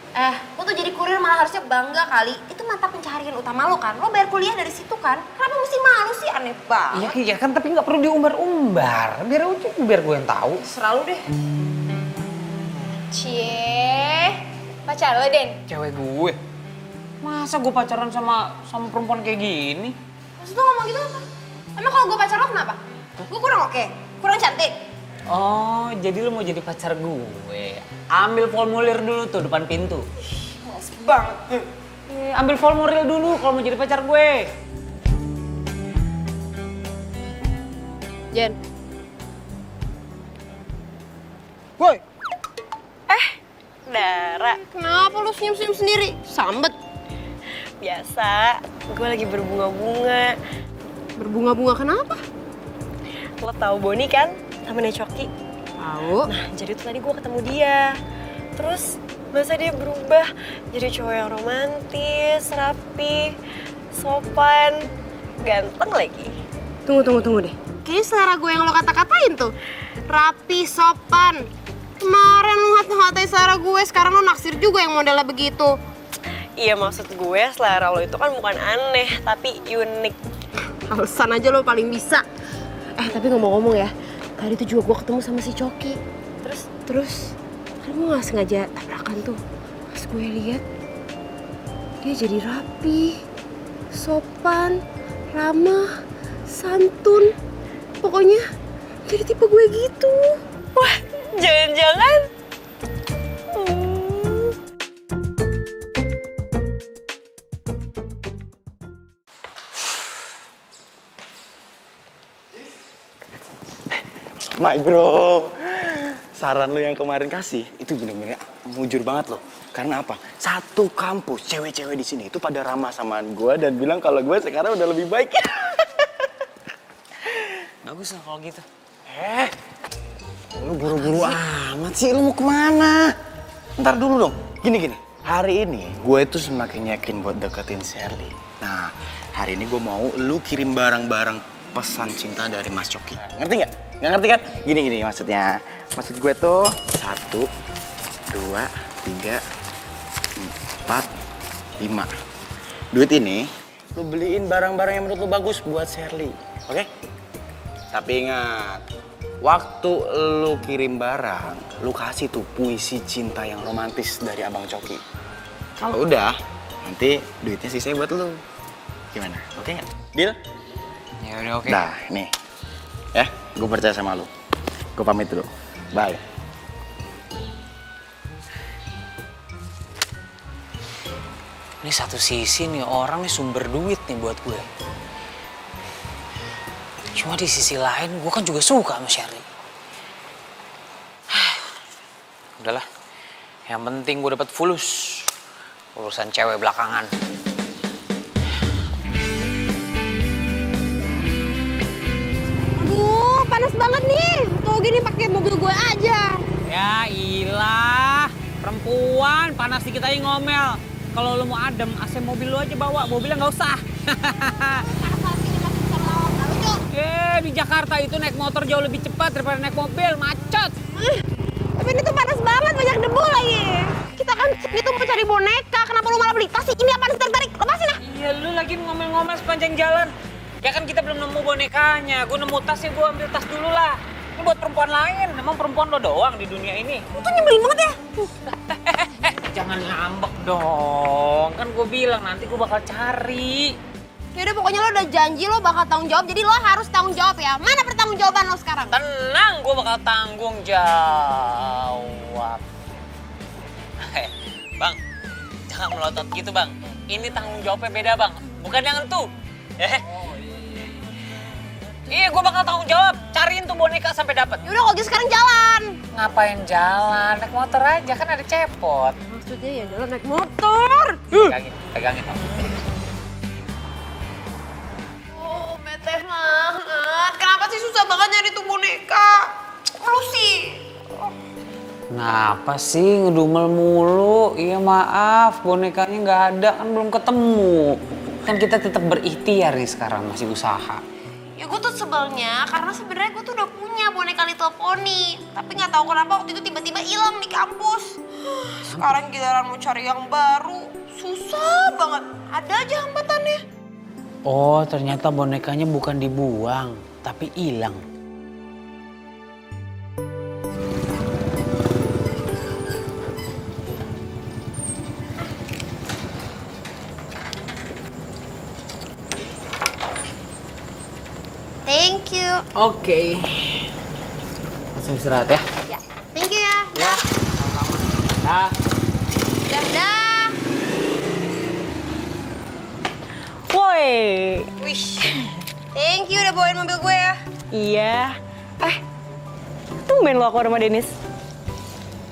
Lo tuh jadi kurir malah harusnya bangga kali. Itu mata pencaharian utama lo kan. Lo bayar kuliah dari situ kan. Kenapa mesti malu sih? Aneh banget. Iya kan, tapi nggak perlu diumbar-umbar. Biar gue yang tahu. Serah lo deh. Cie, pacar lo, Den? Cewek gue. Masa gue pacaran sama perempuan kayak gini? Maksud lo ngomong gitu apa? Emang kalau gue pacar lo kenapa? Gue kurang oke? Kurang cantik? Oh, jadi lu mau jadi pacar gue. Ambil formulir dulu tuh depan pintu. Males banget. Ambil formulir dulu kalau mau jadi pacar gue. Jen. Woi. Dara. Kenapa lu senyum-senyum sendiri? Sambet. Biasa, gue lagi berbunga-bunga. Berbunga-bunga kenapa? Lo tahu Boni kan? Temennya Coki. Tahu. Nah, jadi tuh tadi gue ketemu dia. Terus masa dia berubah jadi cowok yang romantis, rapi, sopan, ganteng lagi. Tunggu deh. Kayaknya selera gue yang lo kata-katain tuh. Rapi, sopan. Kemarin lu ngatain selera gue, sekarang lo naksir juga yang modelnya begitu. Iya, maksud gue selera lo itu kan bukan aneh, tapi unik. Alasan aja lo paling bisa. Tapi ngomong-ngomong ya, tadi tuh juga gue ketemu sama si Coki. Terus kan gue gak sengaja tabrakan tuh. Pas gue lihat dia jadi rapi, sopan, ramah, santun. Pokoknya jadi tipe gue gitu. Wah, jangan-jangan My bro, saran lu yang kemarin kasih itu bener-bener mujur banget loh. Karena apa? Satu kampus cewek-cewek di sini itu pada ramah samaan gue dan bilang kalau gue sekarang udah lebih baik. Bagus lah kalau gitu. Lu buru-buru amat sih, lu mau kemana? Ntar dulu dong, gini. Hari ini gue itu semakin yakin buat deketin Sherly. Nah, hari ini gue mau lu kirim barang-barang pesan cinta dari Mas Coki. Ngerti nggak? Nggak ngerti kan? Gini maksudnya. Maksud gue tuh 1, 2, 3, 4, 5. Duit ini lu beliin barang-barang yang menurut lu bagus buat Sherly. Oke? Tapi ingat, waktu lu kirim barang, lu kasih tuh puisi cinta yang romantis dari Abang Coki. Kalau udah, nanti duitnya sisanya buat lu. Gimana? Oke nggak? Deal? Ya udah oke. Nah, nih. Ya, gue percaya sama lu. Gue pamit dulu. Bye. Ini satu sisi nih orang nih sumber duit nih buat gue. Cuma di sisi lain gue kan juga suka sama Sherly. Udahlah, yang penting gue dapat fulus. Urusan cewek belakangan. Aduh, panas banget nih. gue aja. Ya ilah, perempuan panas dikit aja ngomel. Kalau lu mau adem, AC mobil lu aja bawa, mobilnya nggak usah. Di Jakarta itu naik motor jauh lebih cepat daripada naik mobil, macet. Tapi ini tuh panas banget, banyak debu lagi. Kita kan itu mau cari boneka, kenapa lu malah beli tas sih? Ini apaan sih, tarik, lepasin ah. Iya, lu lagi ngomel-ngomel sepanjang jalan. Ya kan kita belum nemu bonekanya, gue nemu tas ya gue ambil tas dulu lah. Ini buat perempuan lain, emang perempuan lo doang di dunia ini. Lu tuh nyebelin banget ya. Jangan ngambek dong, kan gue bilang nanti gue bakal cari. Yaudah pokoknya lo udah janji lo bakal tanggung jawab, jadi lo harus tanggung jawab ya. Mana pertanggungjawaban lo sekarang? Tenang, gue bakal tanggung jawab. Bang, jangan melotot gitu bang. Ini tanggung jawabnya beda bang, bukan yang itu. Iya, gue bakal tanggung jawab. Cariin tuh boneka sampai dapat. Yaudah kalau gitu sekarang jalan. Ngapain jalan? Naik motor aja, kan ada cepot. Maksudnya ya jalan naik motor. Pegangin. Oh, bete banget. Kenapa sih susah banget nyari tuh boneka? Lu sih. Kenapa sih ngedumel mulu? Iya maaf, bonekanya nggak ada, kan belum ketemu. Kan kita tetap berikhtiar nih sekarang, masih usaha. Ya gue tuh sebelnya karena sebenarnya gue tuh udah punya boneka Little Pony. Tapi nggak tahu kenapa waktu itu tiba-tiba hilang di kampus. Sekarang giliran mau cari yang baru, susah banget. Ada aja hambatannya. Oh, ternyata bonekanya bukan dibuang, tapi hilang. Thank you. Oke. Langsung istirahat ya. Ya, thank you ya. Ya, sama-sama. Dah. Woi. Wih, thank you udah bawain mobil gue ya. Iya. Tumben lo aku sama Denis.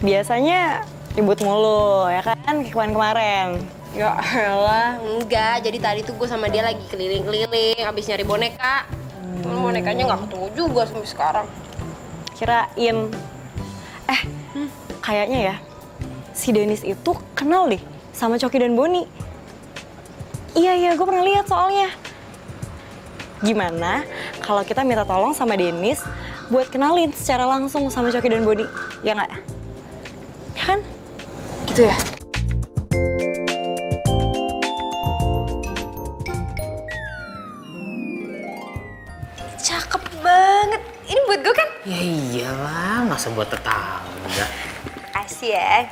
Biasanya ribut mulu, ya kan? Kayak kemarin-kemarin. Ya elah, enggak. Jadi tadi tuh gue sama dia lagi keliling-keliling abis nyari boneka. Bonekanya nggak ketemu juga sampai sekarang. Kirain. Kayaknya ya, si Denis itu kenal deh sama Coki dan Boni. Iya, gue pernah lihat soalnya. Gimana kalau kita minta tolong sama Denis buat kenalin secara langsung sama Coki dan Boni? Ya nggak? Ya kan? Gitu ya? Cakep banget. Ini buat gue kan? Ya iyalah, masa buat tetangga. Asih ya.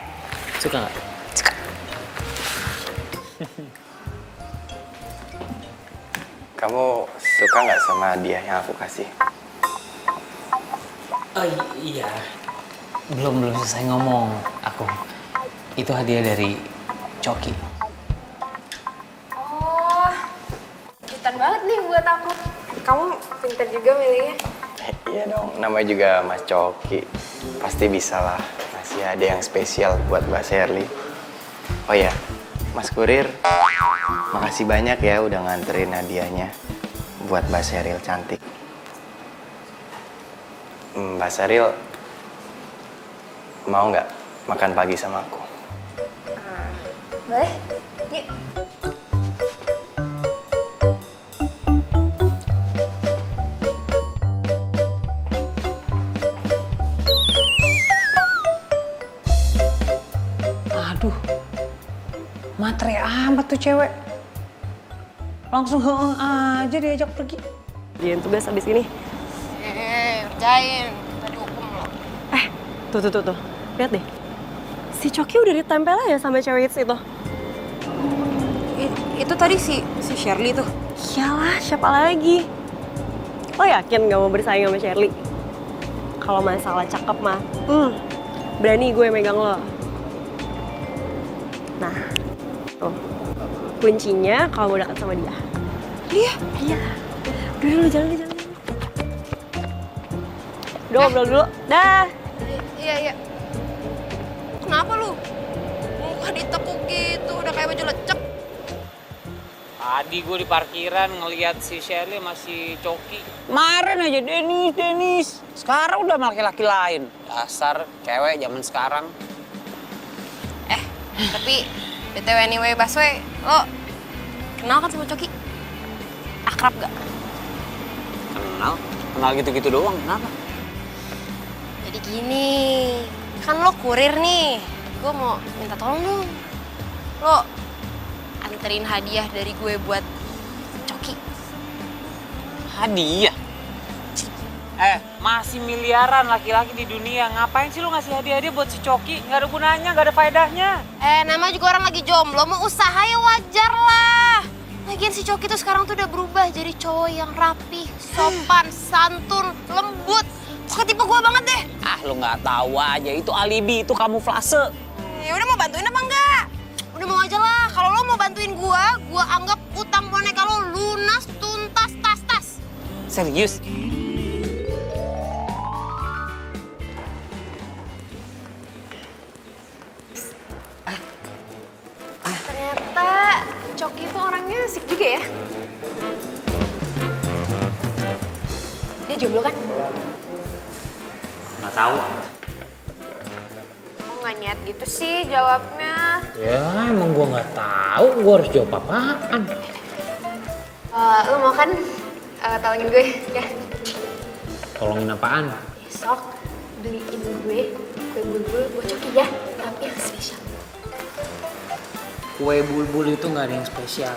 Suka nggak? Suka. Kamu suka nggak sama hadiah yang aku kasih? Oh iya. Belum selesai ngomong aku. Itu hadiah dari Coki. Oh, kejutan banget nih buat aku. Kamu pintar juga milihnya. Iya dong, namanya juga Mas Coki. Pasti bisa lah ngasih hadiah yang spesial buat Mbak Sherly. Oh ya, Mas Kurir, makasih banyak ya udah nganterin hadiahnya buat Mbak Sheryl cantik. Mbak Sheryl, mau nggak makan pagi sama aku? Boleh? Yuk. Aduh, matre amat tuh cewek. Langsung heeh aja diajak pergi. Dian tugas abis ini. Kerjain. Tadi hukum lo. Tuh. Lihat deh. Si Coki udah ditempel aja sama cewek itu. Itu tadi si Sherly tuh. Iyalah, siapa lagi? Lo yakin gak mau bersaing sama Sherly? Kalau masalah cakep mah, berani gue megang lo. Nah, tuh. Kuncinya kalau mau dekat sama dia. Dia? Iya. Udah dulu, jalan. Udah ngobrol dulu. Dah. Iya. Kenapa lu? Muka ditekuk gitu, udah kayak baju lecek. Tadi gue di parkiran ngeliat si Shirley masih Coki. Kemarin aja Denis. Sekarang udah sama laki-laki lain. Dasar cewek zaman sekarang. Tapi BTW anyway Baswe, lo kenal kan sama Coki? Akrab gak? Kenal gitu-gitu doang, kenapa? Jadi gini, kan lo kurir nih. Gue mau minta tolong dong. Lo anterin hadiah dari gue buat Coki. Hadiah? Masih miliaran laki-laki di dunia. Ngapain sih lu ngasih hadiah-hadiah buat si Coki? Nggak ada gunanya, nggak ada faedahnya. Nama juga orang lagi jomblo, mau usaha ya wajar lah. Lagian si Coki tuh sekarang tuh udah berubah jadi cowok yang rapi, sopan, santun, lembut. Pokoknya tipe gue banget deh. Lu nggak tahu aja, itu alibi, itu kamuflase. Ya udah mau bantuin apa enggak? Udah mau aja lah. Kalau lo mau bantuin gue anggap utang boneka lo lunas, tuntas, tas. Serius? Ternyata Coki itu orangnya asik juga ya. Dia jomblo kan? Nggak tahu. Kok nggak niat gitu sih jawabnya? Ya emang gua nggak tahu, gua harus jawab apaan. Lo mau kan tolongin gue ya? Tolongin apaan? Besok beliin gue kue bulbul buat Coki ya, tapi yang spesial. Kue bulbul itu nggak ada yang spesial.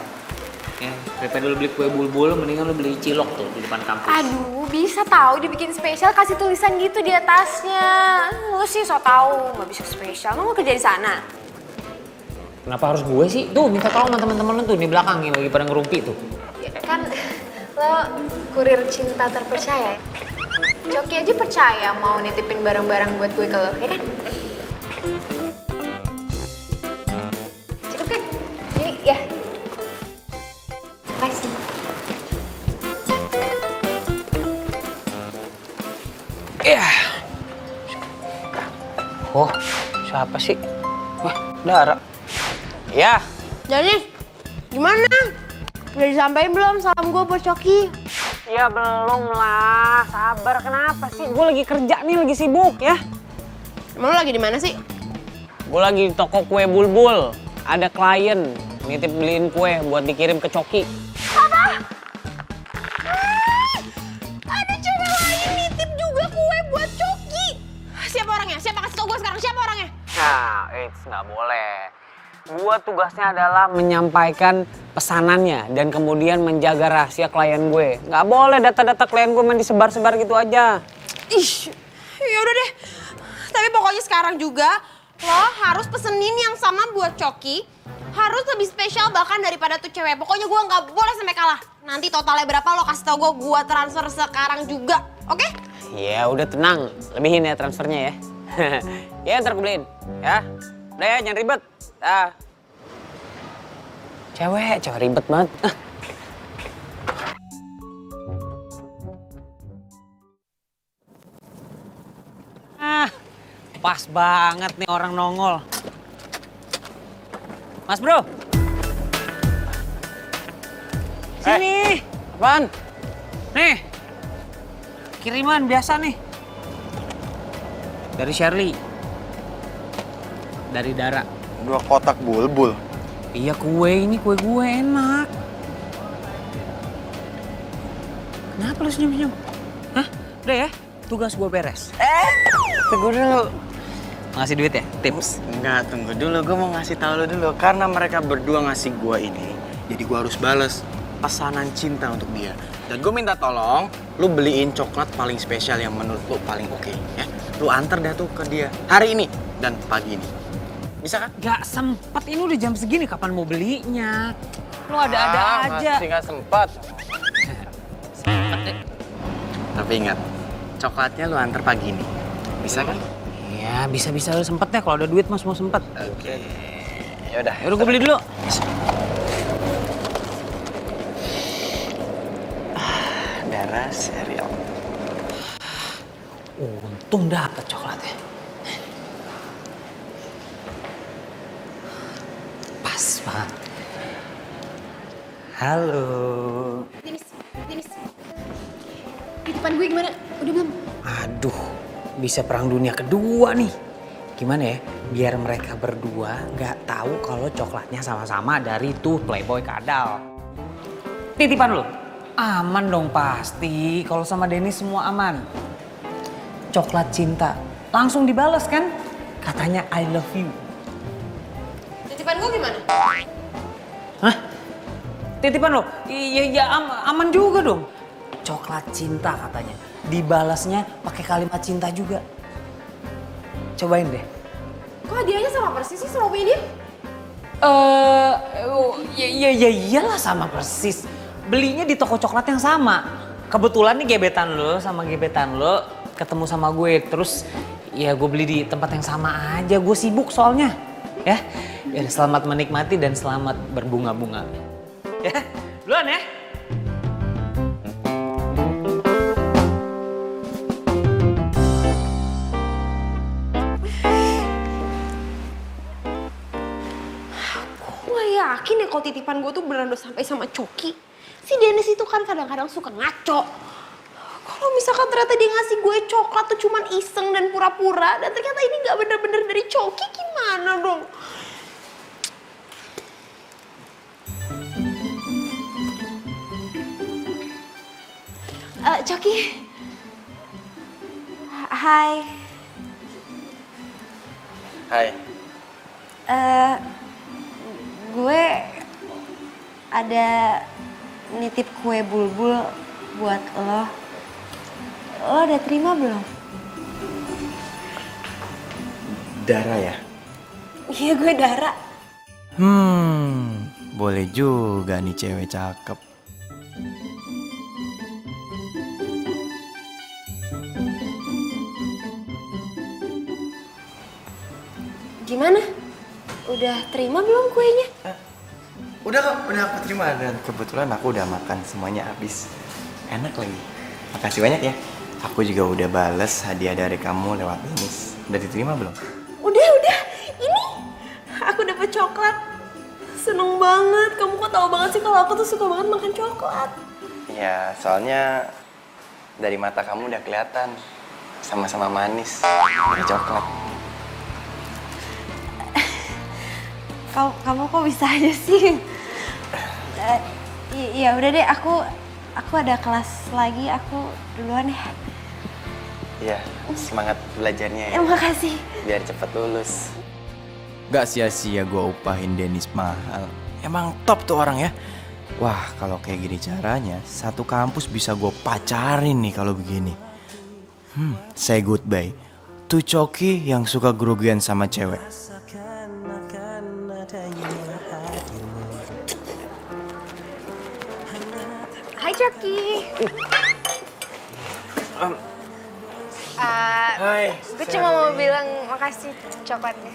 Ya, daripada lu beli kue bulbul, mendingan lu beli cilok tuh di depan kampus. Aduh, bisa tahu dibikin spesial, kasih tulisan gitu di atasnya. Lu sih so tahu nggak bisa spesial. Lu mau kerja di sana? Kenapa harus gue sih? Tuh minta tolong sama teman-teman lu tuh di belakang yang lagi pada ngerumpi tuh. Ya, kan lo kurir cinta terpercaya. Coki aja percaya mau nitipin barang-barang buat gue ke lo, ya kan? Cukup kan? Ini ya. Makasih. Oh, siapa sih? Wah, Dara. Ya. Jadi, gimana? Udah disampaikan belum salam gue buat Coki? Ya belum lah, sabar kenapa sih? Gue lagi kerja nih, lagi sibuk ya. Emang lo lagi di mana sih? Gue lagi di toko kue bulbul. Ada klien nitip beliin kue buat dikirim ke Coki. Ada cewek lain nitip juga kue buat Coki. Siapa orangnya? Siapa? Kasih tau gue sekarang siapa orangnya? Nah, nggak boleh. Gue tugasnya adalah menyampaikan pesanannya dan kemudian menjaga rahasia klien gue. Nggak boleh data-data klien gue main disebar-sebar gitu aja. Ih, ya udah deh. Tapi pokoknya sekarang juga lo harus pesenin yang sama buat Coki. Harus lebih spesial bahkan daripada tuh cewek. Pokoknya gue nggak boleh sampai kalah. Nanti totalnya berapa lo kasih tau gue transfer sekarang juga. Oke? Ya udah tenang, lebihin ya transfernya ya. Ya ntar gue beliin, ya. Udah ya, jangan ribet. Cewek ribet banget. Pas banget nih orang nongol. Mas bro. Sini. Apaan? Nih. Kiriman biasa nih. Dari Shirley. Dari Dara. 2 kotak bulbul. Iya kue gue enak. Kenapa lu senyum-senyum? Hah? Udah ya, tugas gue beres. Tunggu dulu. Ngasih duit ya? Tips? Enggak, tunggu dulu. Gue mau ngasih tahu lo dulu. Karena mereka berdua ngasih gue ini, jadi gue harus bales pesanan cinta untuk dia. Dan gue minta tolong, lu beliin coklat paling spesial yang menurut lu paling oke, ya. Lu antar dah tuh ke dia hari ini dan pagi ini. Bisa kan? Gak sempet, ini udah jam segini kapan mau belinya? Lu ada-ada aja. Masih gak sempet. Tapi ingat, coklatnya lu antar pagi ini. Bisa kan? Ya bisa-bisa lu sempet ya, kalau ada duit mas mau sempet. Oke. Yaudah. Yaudah gue beli dulu. Dara serial. Untung dapet coklatnya. Pas banget. Halo. Denis. Titipan gue gimana? Udah belum? Aduh, bisa perang dunia kedua nih. Gimana ya? Biar mereka berdua nggak tahu kalau coklatnya sama-sama dari tuh Playboy kadal. Titipan lo? Aman dong pasti. Kalau sama Dennis semua aman. Coklat cinta. Langsung dibales kan? Katanya I love you. Titipan gue gimana? Hah? Titipan lo? Iya aman juga dong. Coklat cinta katanya. Dibalasnya pakai kalimat cinta juga. Cobain deh. Kok hadiahnya sama persis sih sama punya dia? Ya iyalah sama persis. Belinya di toko coklat yang sama. Kebetulan nih gebetan lo sama gebetan lo ketemu sama gue. Terus ya gue beli di tempat yang sama aja. Gue sibuk soalnya. Ya selamat menikmati dan selamat berbunga-bunga. Ya, duluan ya. Yakin ya kalau titipan gue tuh beneran udah sampai sama Coki. Si Dennis itu kan kadang-kadang suka ngaco. Kalau misalkan ternyata dia ngasih gue coklat tuh cuman iseng dan pura-pura, dan ternyata ini nggak bener-bener dari Coki, gimana dong? Coki. Hai. Hai. Gue ada nitip kue bulbul buat lo. Lo udah terima belum? Dara ya? Iya, gue Dara. Boleh juga nih cewek cakep. Gimana? Udah terima belum kuenya? Udah kok, udah aku terima dan kebetulan aku udah makan semuanya habis. Enak lagi. Makasih banyak ya. Aku juga udah bales hadiah dari kamu lewat Dennis. Udah diterima belum? Udah. Ini aku dapet coklat. Seneng banget. Kamu kok tahu banget sih kalau aku tuh suka banget makan coklat. Ya, soalnya dari mata kamu udah kelihatan sama-sama manis. Ada coklat. Kamu kok bisa aja sih? Iya udah deh, aku ada kelas lagi, aku duluan ya. Iya, semangat belajarnya ya. Makasih. Biar cepet lulus. Gak sia-sia gue upahin Dennis mahal. Emang top tuh orang ya. Wah, kalau kayak gini caranya, satu kampus bisa gue pacarin nih kalau begini. Say goodbye to Coki yang suka grogian sama cewek. Hai Coki. Hai. Gue cuma mau bilang makasih coklatnya.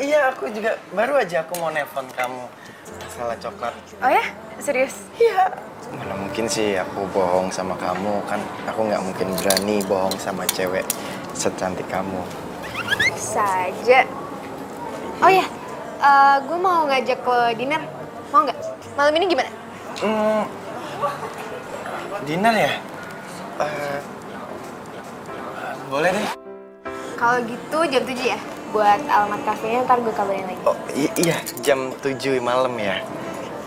Iya, aku juga baru aja aku mau nelfon kamu masalah coklat. Oh ya? Serius? Iya. Mana mungkin sih aku bohong sama kamu, kan aku nggak mungkin berani bohong sama cewek secantik kamu. Saja. Oh ya, gue mau ngajak ke dinner. Mau nggak? Malam ini gimana? Dinner ya? Boleh deh. Kalau gitu jam 7 ya? Buat alamat kafenya ntar gue kabarin lagi. Oh iya, jam 7 malam ya?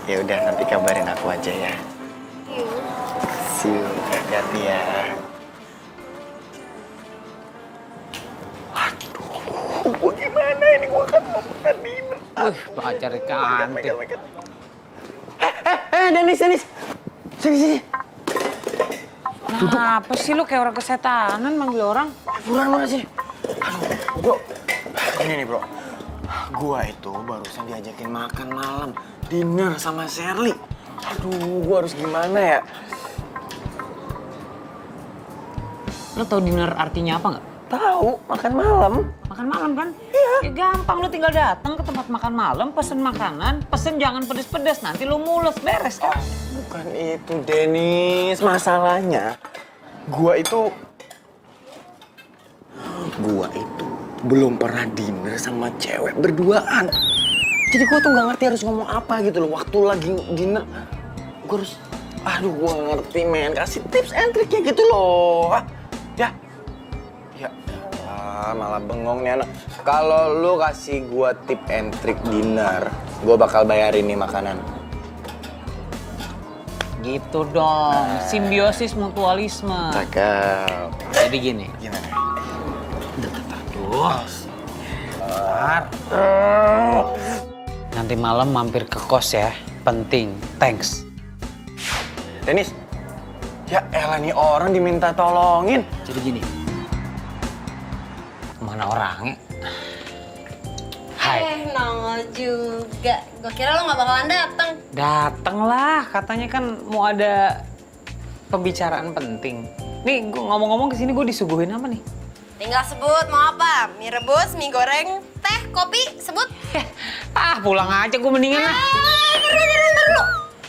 Ya udah, nanti kabarin aku aja ya. Yuk. See you, hati-hati ya. Aduh, gue gimana ini? Gue kan mau makan dinner. Pacar kantin. Dennis. Sini. Apa sih lu kayak orang kesetanan manggil orang? Buruan mana sih? Aduh, bro. Ini nih bro. Gua itu barusan diajakin makan malam. Dinner sama Sherly. Aduh, gua harus gimana ya? Lo tau dinner artinya apa nggak? Tahu, makan malam. Makan malam kan? Iya. Ya gampang, lo tinggal datang ke tempat makan malam, pesen makanan, pesen jangan pedes-pedes, nanti lo mules, beres kan? Bukan itu, Dennis. Masalahnya, gua itu belum pernah dinner sama cewek berduaan. Jadi gue tuh nggak ngerti harus ngomong apa gitu loh. Waktu lagi dinner, gue harus, aduh gue nggak ngerti men. Kasih tips and triknya gitu loh. Ah, ya. Ya elah, malah bengong nih anak. Kalau lu kasih gue tip and trik dinner, gue bakal bayarin nih makanan. Gitu dong, simbiosis mutualisme. Cakep. Jadi gini. Gimana? Aduh. Bentar. Nanti malam mampir ke kos ya. Penting. Thanks. Denis, ya elah nih orang diminta tolongin. Jadi gini. Mana orangnya? Hai. Nongol juga. Gue kira lo gak bakalan dateng. Dateng lah. Katanya kan mau ada pembicaraan penting. Nih, gua ngomong-ngomong kesini gue disuguhin apa nih? Tinggal sebut mau apa? Mie rebus, mie goreng, teh, kopi, sebut. Pulang aja gue mendingan lah. Ntar dulu.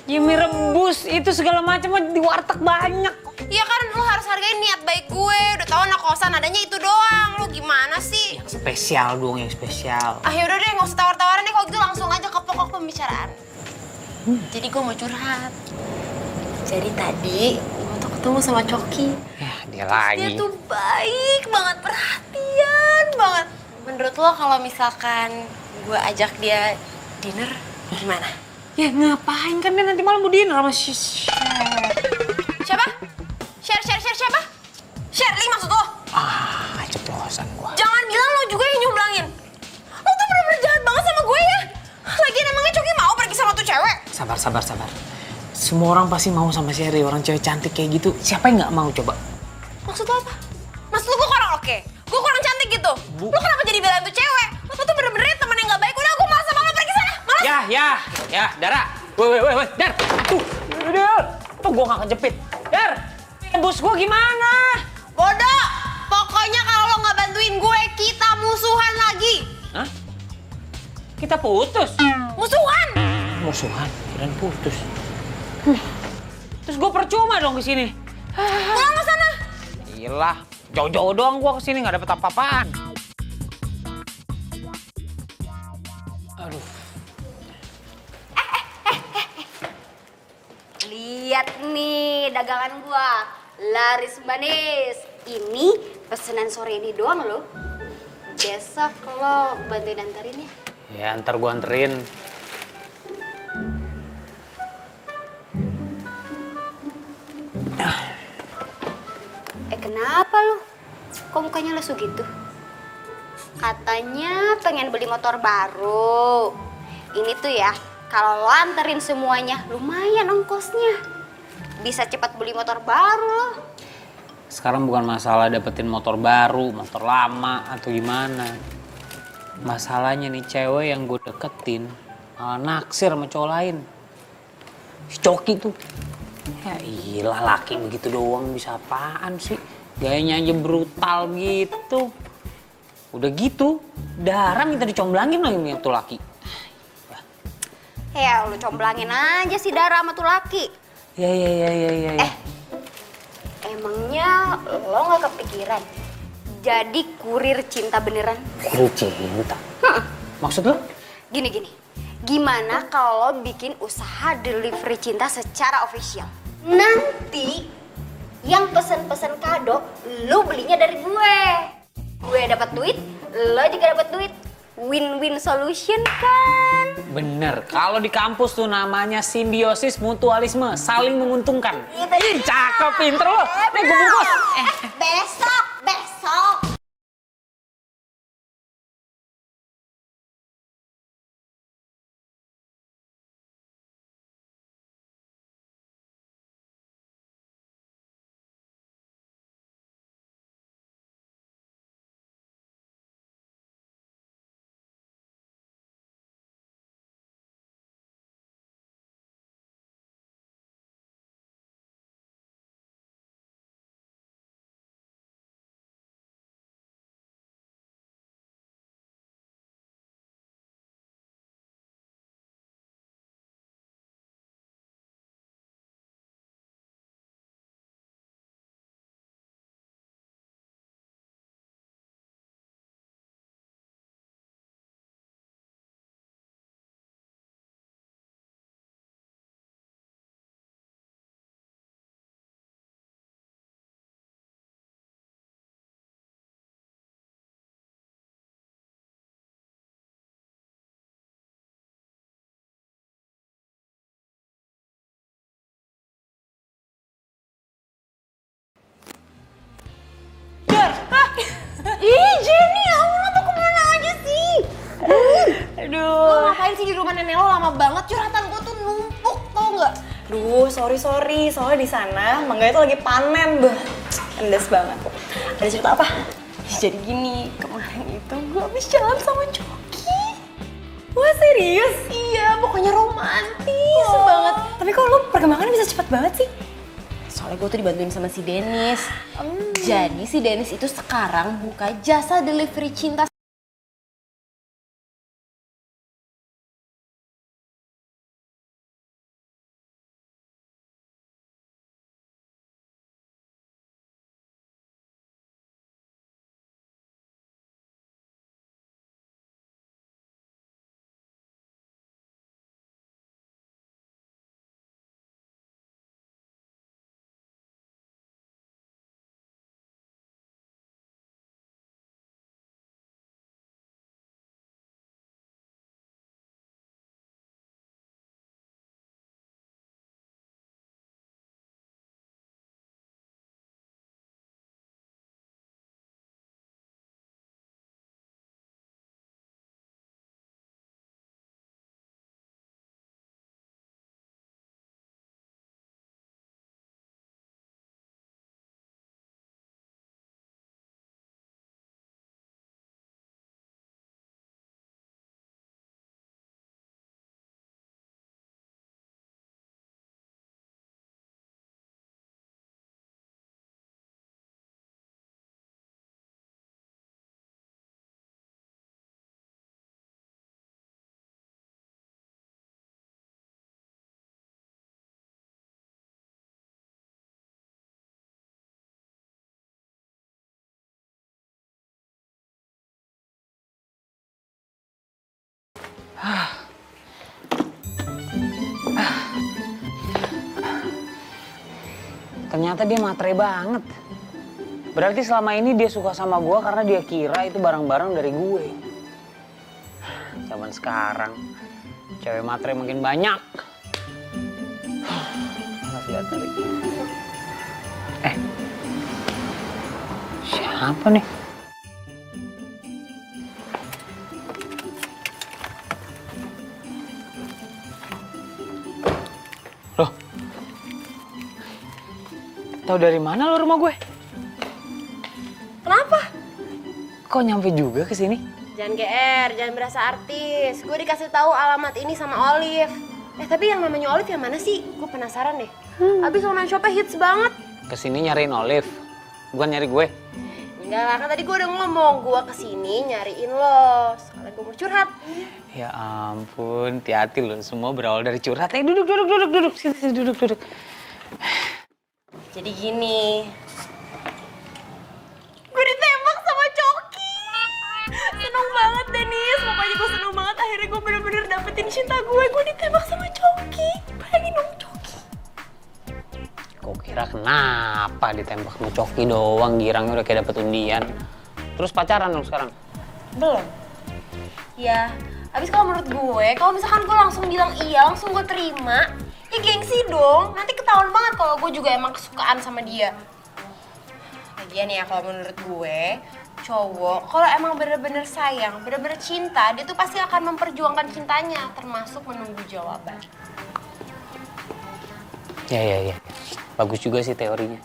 Ya mie rebus, itu segala macam di warteg banyak. Iya kan, lo harus hargain niat baik gue. Udah tau anak kosan adanya itu doang. Lo gimana sih? Yang spesial dong, yang spesial. Ah yaudah deh, gak usah tawar-tawaran deh. Kalau gitu langsung aja ke pokok pembicaraan. Jadi gue mau curhat. Jadi tadi gue tuh ketemu sama Coki. Ya, dia Dia lagi. tuh baik banget, perhatian banget. Menurut lo kalau misalkan gue ajak dia dinner, gimana? Ya ngapain kan dia nanti malam mau dinner sama si Siapa? Share siapa? Share Lee maksud lo? ceplosan gua. Jangan bilang lo juga yang nyumblangin. Lo tuh bener-bener jahat banget sama gue ya. Lagian emangnya Coki mau pergi sama tuh cewek? Sabar. Semua orang pasti mau sama Sherry, orang cewek cantik kayak gitu. Siapa yang nggak mau coba? Maksud lo apa? Maksud lo gue kurang oke? Gue kurang cantik gitu? Lo kenapa jadi belain tuh cewek? Lo tuh bener-bener temen yang gak baik. Udah gue malas sama lo, pergi sana. Malas. Ya, Dara. Woi, Dar. Dar. Tuh gua nggak kejepit. Dar, bos gua gimana? Bodoh. Pokoknya kalau lo gak bantuin gue, kita musuhan lagi. Hah? Kita putus? Musuhan. Musuhan? Kirain putus. Terus gua percuma dong kesini. Pulang ke sana. Iyalah, jauh-jauh doang gua kesini nggak dapet apa-apaan. Aduh. Lihat nih dagangan gua, laris manis. Ini pesanan sore ini doang loh. Besok lo bantuin antarin ya. Ya ntar gua anterin. Kenapa lo? Kok mukanya lesu gitu? Katanya pengen beli motor baru. Ini tuh ya, kalau lo anterin semuanya, lumayan ongkosnya. Bisa cepat beli motor baru lo. Sekarang bukan masalah dapetin motor baru, motor lama, atau gimana. Masalahnya nih cewek yang gue deketin malah naksir sama cowok lain. Si Coki tuh. Ya iyalah laki begitu doang bisa apaan sih? Gayanya aja brutal gitu. Udah gitu, Dara minta dicomblangin lagi sama tuh laki. Ya lu comblangin aja si Dara sama tuh laki. Ya. Emangnya lo gak kepikiran jadi kurir cinta beneran? Kurir cinta? Maksud lo? Gini. Gimana kalau bikin usaha delivery cinta secara official? Nanti yang pesen-pesen kado, lo belinya dari gue. Gue dapat duit, lo juga dapat duit. Win-win solution kan? Bener, kalau di kampus tuh namanya simbiosis mutualisme, saling menguntungkan. Itu Ih, cakep, pinter lo. Nih gue bungkus. Besok. Lo ngapain sih di rumah nenek lo lama banget? Curhatan gue tuh numpuk, tau nggak? Duh, sorry. Soalnya di sana mangga itu lagi panen, bah. Endes banget. Ada cerita apa? Jadi gini, kemarin itu gue habis jalan sama Coki. Wah serius? Iya, pokoknya romantis banget. Tapi kok lu perkembangannya bisa cepet banget sih? Soalnya gue tuh dibantuin sama si Dennis. Jadi si Dennis itu sekarang buka jasa delivery cinta. Ternyata dia matre banget. Berarti selama ini dia suka sama gue karena dia kira itu barang-barang dari gue. Zaman sekarang, cewek matre makin banyak. Malas lihat tadi. Siapa nih? Loh? Tahu dari mana lo rumah gue? Kenapa? Kok nyampe juga ke sini? Jangan GR, jangan berasa artis. Gue dikasih tahu alamat ini sama Olive. Tapi yang namanya Olive yang mana sih? Gue penasaran deh. Abis online shopnya hits banget. Kesini nyariin Olive, bukan nyari gue. Enggak lah, kan tadi gue udah ngomong. Gue kesini nyariin lo. Soalnya gue mau curhat. Ya ampun, hati-hati lo. Semua berawal dari curhat. Duduk. Sini, duduk. Jadi gini. Gue ditembak sama Coki. Seneng banget Dennis. Pokoknya gue seneng banget. Akhirnya gue bener-bener dapetin cinta gue. Gue ditembak sama Coki. Bayangin dong Coki. Kok kira kenapa ditembak sama Coki doang, girangnya udah kayak dapet undian. Terus pacaran dong sekarang? Belum. Ya, habis kalau menurut gue, kalau misalkan gue langsung bilang iya, langsung gue terima, ya gengsi dong. Nanti ketahuan banget kalau gue juga emang kesukaan sama dia. Lagian ya, kalau menurut gue, cowok kalau emang bener-bener sayang, bener-bener cinta, dia tuh pasti akan memperjuangkan cintanya, termasuk menunggu jawaban. Ya. Bagus juga sih teorinya.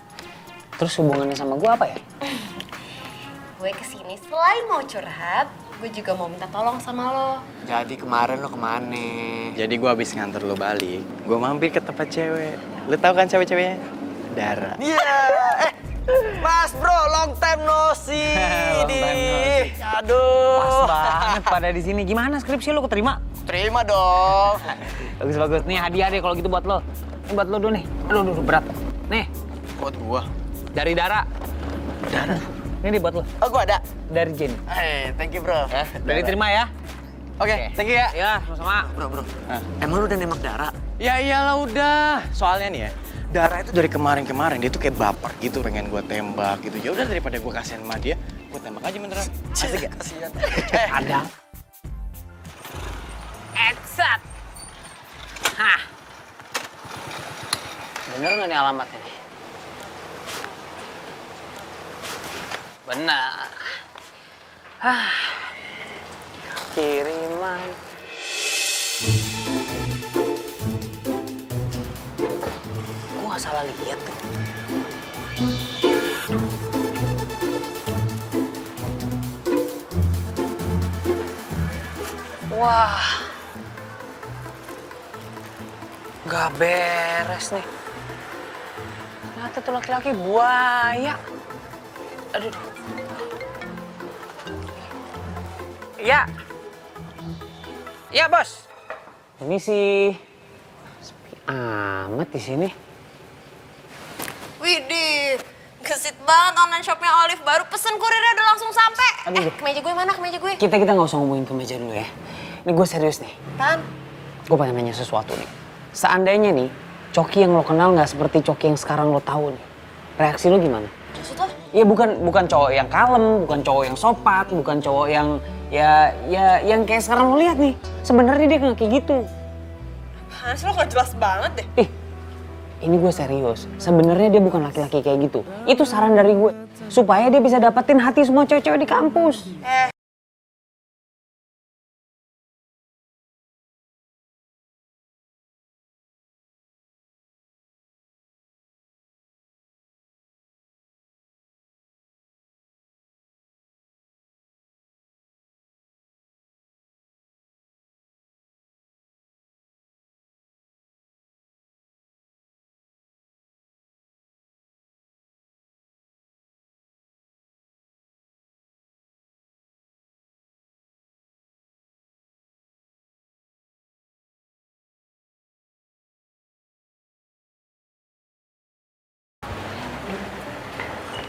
Terus hubungannya sama gue apa ya? Gue kesini selain mau curhat, gue juga mau minta tolong sama lo. Jadi kemarin lo kemana? Jadi gue habis nganter lo balik, gue mampir ke tempat cewek. Lo tau kan cewek-ceweknya? Dara. Iya. Mas bro, long time no see. Aduh. Pas banget pada di sini. Gimana skripsi lo keterima? Terima dong. Bagus. Nih hadiah deh kalau gitu buat lo. Ini buat lo dulu nih. Aduh, berat. Nih. Buat gua. Dari Dara. Dara. Ini nih buat lo. Oh gua ada. Dari Jenny. Hey, thank you bro. Ya, dari terima ya. Oke, thank you ya. Ya, sama-sama. Bro. Emang lu udah nembak Dara? Ya iyalah udah. Soalnya nih ya, Dara itu dari kemarin dia tuh kayak baper gitu pengen gua tembak gitu. Ya udah daripada gua kasihan sama dia, gua tembak aja beneran. Asik gak? Kasihan. Ada. Exact. Hah. Bener nggak nih alamatnya? Benar. Kiriman nggak salah lihat tuh. Wah, nggak beres nih. Ternyata tuh laki-laki buaya. Aduh. Iya. Iya, Bos. Ini sih sepi amat di sini. Widih, gesit banget online shopnya Olive, baru pesen kurirnya udah langsung sampai. Aduh. Kemeja gue mana, kemeja gue? Kita nggak usah ngomongin kemeja dulu ya. Ini gue serius nih. Apaan? Gue pengen nanya sesuatu nih. Seandainya nih, Coki yang lo kenal nggak seperti Coki yang sekarang lo tahu nih. Reaksi lo gimana? Maksud lo? Iya bukan cowok yang kalem, bukan cowok yang sopan, bukan cowok yang yang kayak sekarang lo lihat nih. Sebenarnya dia nggak kayak gitu. Apaan sih lo gak jelas banget deh. Ini gue serius. Sebenarnya dia bukan laki-laki kayak gitu. Itu saran dari gue supaya dia bisa dapetin hati semua cewek-cewek di kampus.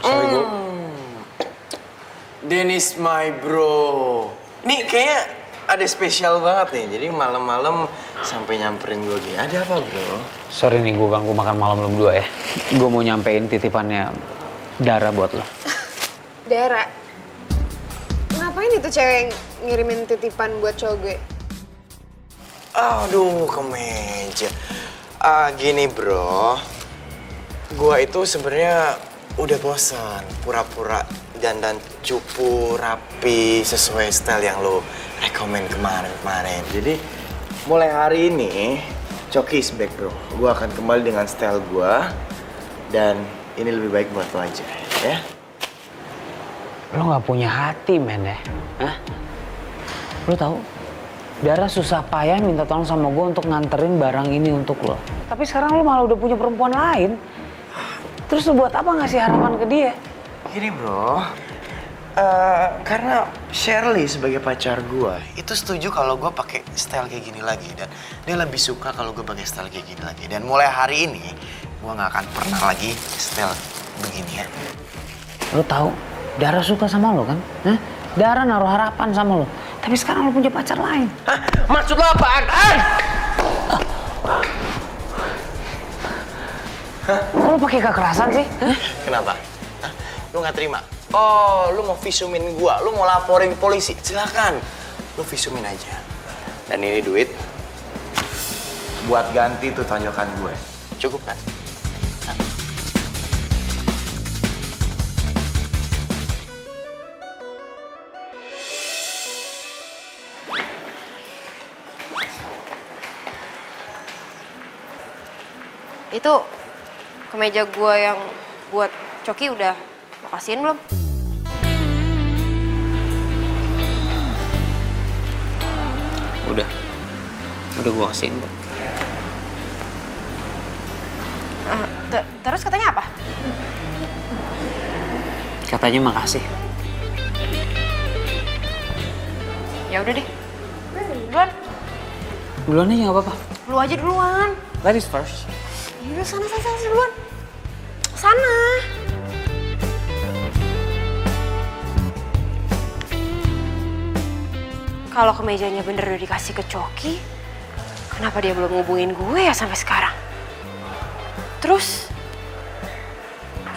Sorry, Bu. Dennis, my bro. Nih kayaknya ada spesial banget nih. Jadi malam-malam sampai nyamperin gue gini. Ada apa, bro? Sorry nih gue ganggu makan malam lo berdua ya. Gue mau nyampein titipannya Dara buat lo. Dara, ngapain itu cewek yang ngirimin titipan buat cowok gue? Aduh, kemeja. Gini, bro. Gua itu sebenarnya udah bosan pura-pura dandan cupu rapi sesuai style yang lo rekomen kemarin. Jadi mulai hari ini Coki is back, bro. Gua akan kembali dengan style gua dan ini lebih baik buat lo aja, ya. Lo nggak punya hati, men ya? Hah? Lo tahu? Dara susah payah minta tolong sama gue untuk nganterin barang ini untuk lo. Tapi sekarang lo malah udah punya perempuan lain. Terus lo buat apa ngasih harapan ke dia? Gini, bro. Karena Shirley sebagai pacar gue itu setuju kalau gue pakai style kayak gini lagi dan dia lebih suka kalau gue pakai style kayak gini lagi. Dan mulai hari ini gue nggak akan pernah lagi style begini ya. Lo tahu? Dara suka sama lo kan? Hah? Dara naruh harapan sama lo. Tapi sekarang lo punya pacar lain. Hah? Maksud lo apaan? Kok lo pakai kekerasan sih? Hah? Kenapa? Hah? Lu nggak terima? Oh, lu mau visumin gua, lu mau laporin polisi? Silakan, lu visumin aja. Dan ini duit buat ganti tuh tonjokan gue. Cukup kan? Itu kemeja gue yang buat Coki udah lo kasihin belum? Udah gue kasihin. Terus katanya apa? Katanya makasih. Ya udah deh. Duluan. Duluan aja nggak apa-apa. Lu aja duluan. Ladies first. Yaudah sana duluan. Sana. Kalau kemejanya bener udah dikasih ke Coki, kenapa dia belum ngubungin gue ya sampai sekarang? Terus,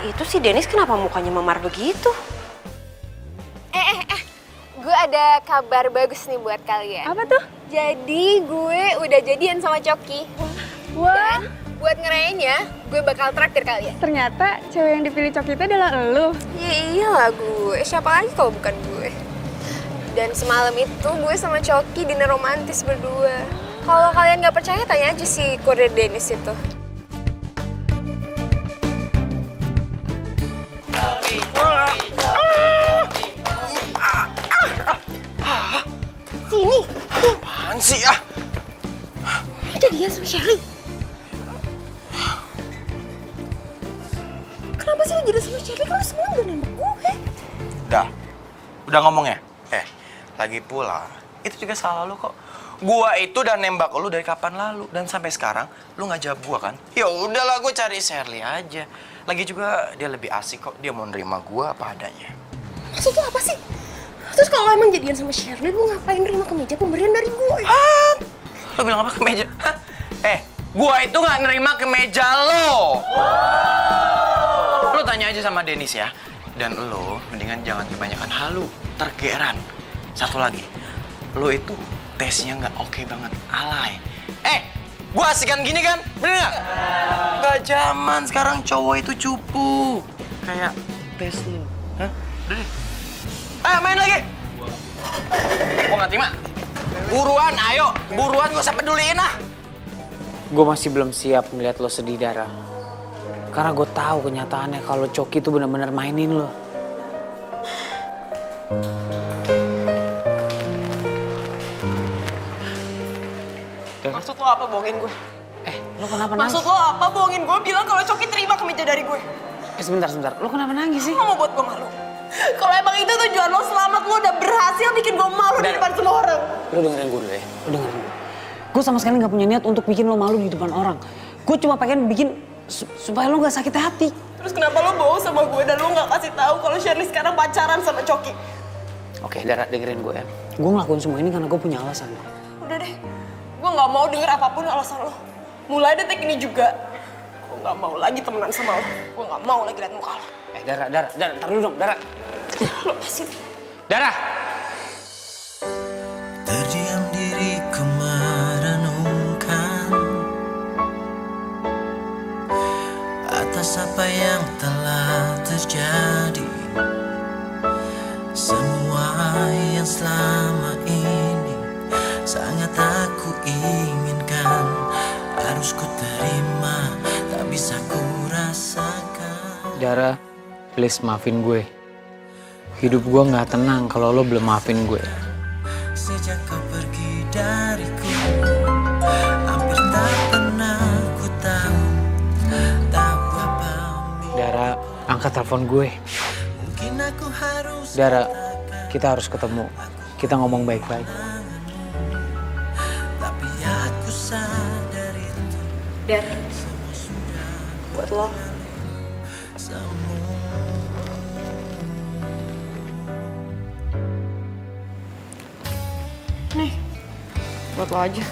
itu si Dennis kenapa mukanya memar begitu? Gue ada kabar bagus nih buat kalian. Apa tuh? Jadi gue udah jadian sama Coki. Wah, Dan buat ngerayainnya, gue bakal traktir kalian. ternyata cewek yang dipilih Coki itu adalah elu. Ya iyalah gue, siapa lagi kalau bukan gue. Dan semalam itu gue sama Coki dinner romantis berdua. Kalau kalian gak percaya, tanya aja si kurir Dennis itu. sih ah? Jadian sama Sherly? Kenapa sih lo jadi sama Sherly? Kan lo semalam udah nembak gue. Udah ngomong ya? Lagi pula, itu juga salah lu kok. Gua itu udah nembak lu dari kapan lalu. Dan sampai sekarang, lu nggak jawab gua kan? Ya udahlah, gua cari Sherly aja. Lagi juga dia lebih asik kok, dia mau nerima gua apa adanya. Maksud lo apa sih? Terus kalau emang jadian sama Sherly, lo ngapain nerima kemeja pemberian dari gue? Lu bilang apa kemeja? Hah? Gua itu nggak nerima kemeja lo. Lu tanya aja sama Dennis ya. Dan lo mendingan jangan kebanyakan halu, tergeran. Satu lagi, lo itu tesnya nggak oke banget, alay. Gua asikan gini kan, bener nggak? Nggak zaman sekarang cowok itu cupu. Kayak tes lo. Hah? Udah deh. Ayo main lagi. Gua nggak terima. Buruan, ayo. Buruan, gak usah peduliin ah. Gue masih belum siap melihat lo sedih, Dara. Karena gue tahu kenyataannya kalau Coki itu benar-benar mainin lo. Maksud lo apa bohongin gue? Lo kenapa nangis? Maksud lo apa bohongin gue bilang kalau Coki terima kemeja dari gue? Sebentar. Lo kenapa nangis sih? Lo mau buat gue malu? Kalau emang itu tujuan lo, selamat lo udah berhasil bikin gue malu di depan semua orang. Lo dengerin gue dulu ya. Gue sama sekali gak punya niat untuk bikin lo malu di depan orang. Gue cuma pengen bikin supaya lo gak sakit hati. Terus kenapa lo bohong sama gue dan lo gak kasih tahu kalau Sherly sekarang pacaran sama Coki? Oke, Dara, dengerin gue ya. Gue ngelakuin semua ini karena gue punya alasan. Udah deh, gue gak mau denger apapun alasan lo. Mulai detik ini juga, gue gak mau lagi temenan sama lo. Gue gak mau lagi liat muka lo. Dara, ntar dulu dong, Dara. Lepasin. Dara! Terdiam diriku merenungkan atas apa yang telah terjadi. Semua yang selama ini sangat aku inginkan, harus ku terima, tak bisa ku rasakan. Dara, please maafin gue. Hidup gue gak tenang kalau lo belum maafin gue. Sejak kau pergi dariku, hampir tak pernah ku tahu apa. Dara, angkat telepon gue. Mungkin aku harus Dara, kita harus ketemu. Kita ngomong baik-baik. tapi aku sadar itu Dan, buat lo. Nih, buat lo aja.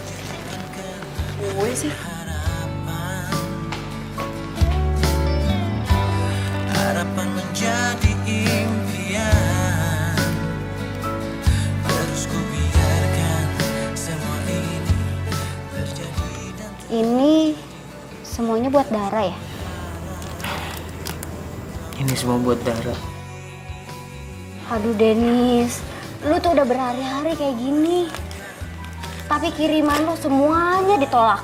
Gue sih. harapan menjadi impian. Terus ku biarkan semua ini terjadi dan Ini semuanya buat Dara ya? Ini semua buat Dara. Aduh Dennis, lu tuh udah berhari-hari kayak gini. Tapi kiriman lu semuanya ditolak.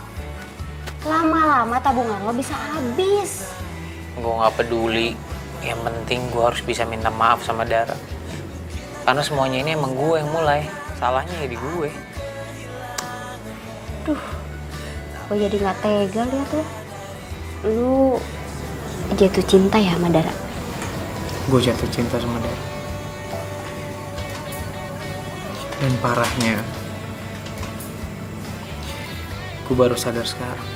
Lama-lama tabungan lo bisa habis. Gue gak peduli. Yang penting gue harus bisa minta maaf sama Dara. Karena semuanya ini emang gue yang mulai. Salahnya ya di gue. Gue jadi gak tega liat lo. Lu jatuh cinta ya sama Dara? Gue jatuh cinta sama Dara. Dan parahnya, gue baru sadar sekarang.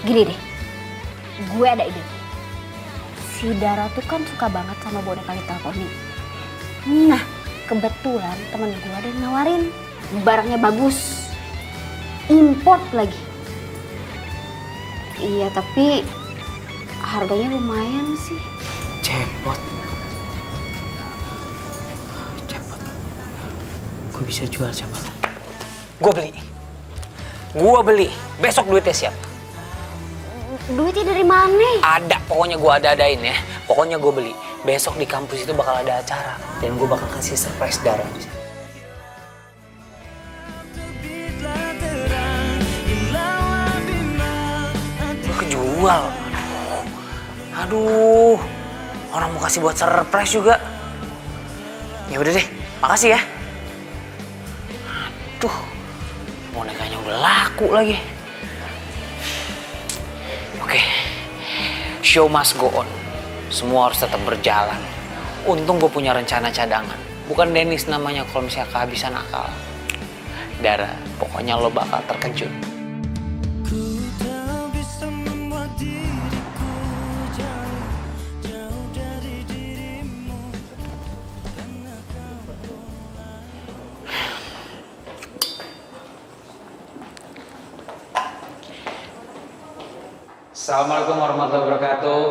Gini deh, gue ada ide. Si Dara tuh kan suka banget sama boneka Little Pony. Nah, kebetulan temen gue ada yang nawarin. Barangnya bagus. Import lagi. Iya, tapi harganya lumayan sih. Cepot. Gue bisa jual cepot. Gue beli. Besok duitnya siap. Duitnya dari mana? Ada, pokoknya gue ada-adain ya. Pokoknya gue beli. Besok di kampus itu bakal ada acara. Dan gue bakal kasih surprise Dara di sana. Gue kejual. Aduh. Orang mau kasih buat surprise juga. Ya udah deh, makasih ya. Aduh. Gak laku lagi. Oke, show must go on. Semua harus tetap berjalan. Untung gue punya rencana cadangan. Bukan Dennis namanya kalau misalnya kehabisan akal. Dara, pokoknya lo bakal terkejut. Ku tak bisa membuat diriku jauh dari dirimu. Assalamualaikum warahmatullahi wabarakatuh.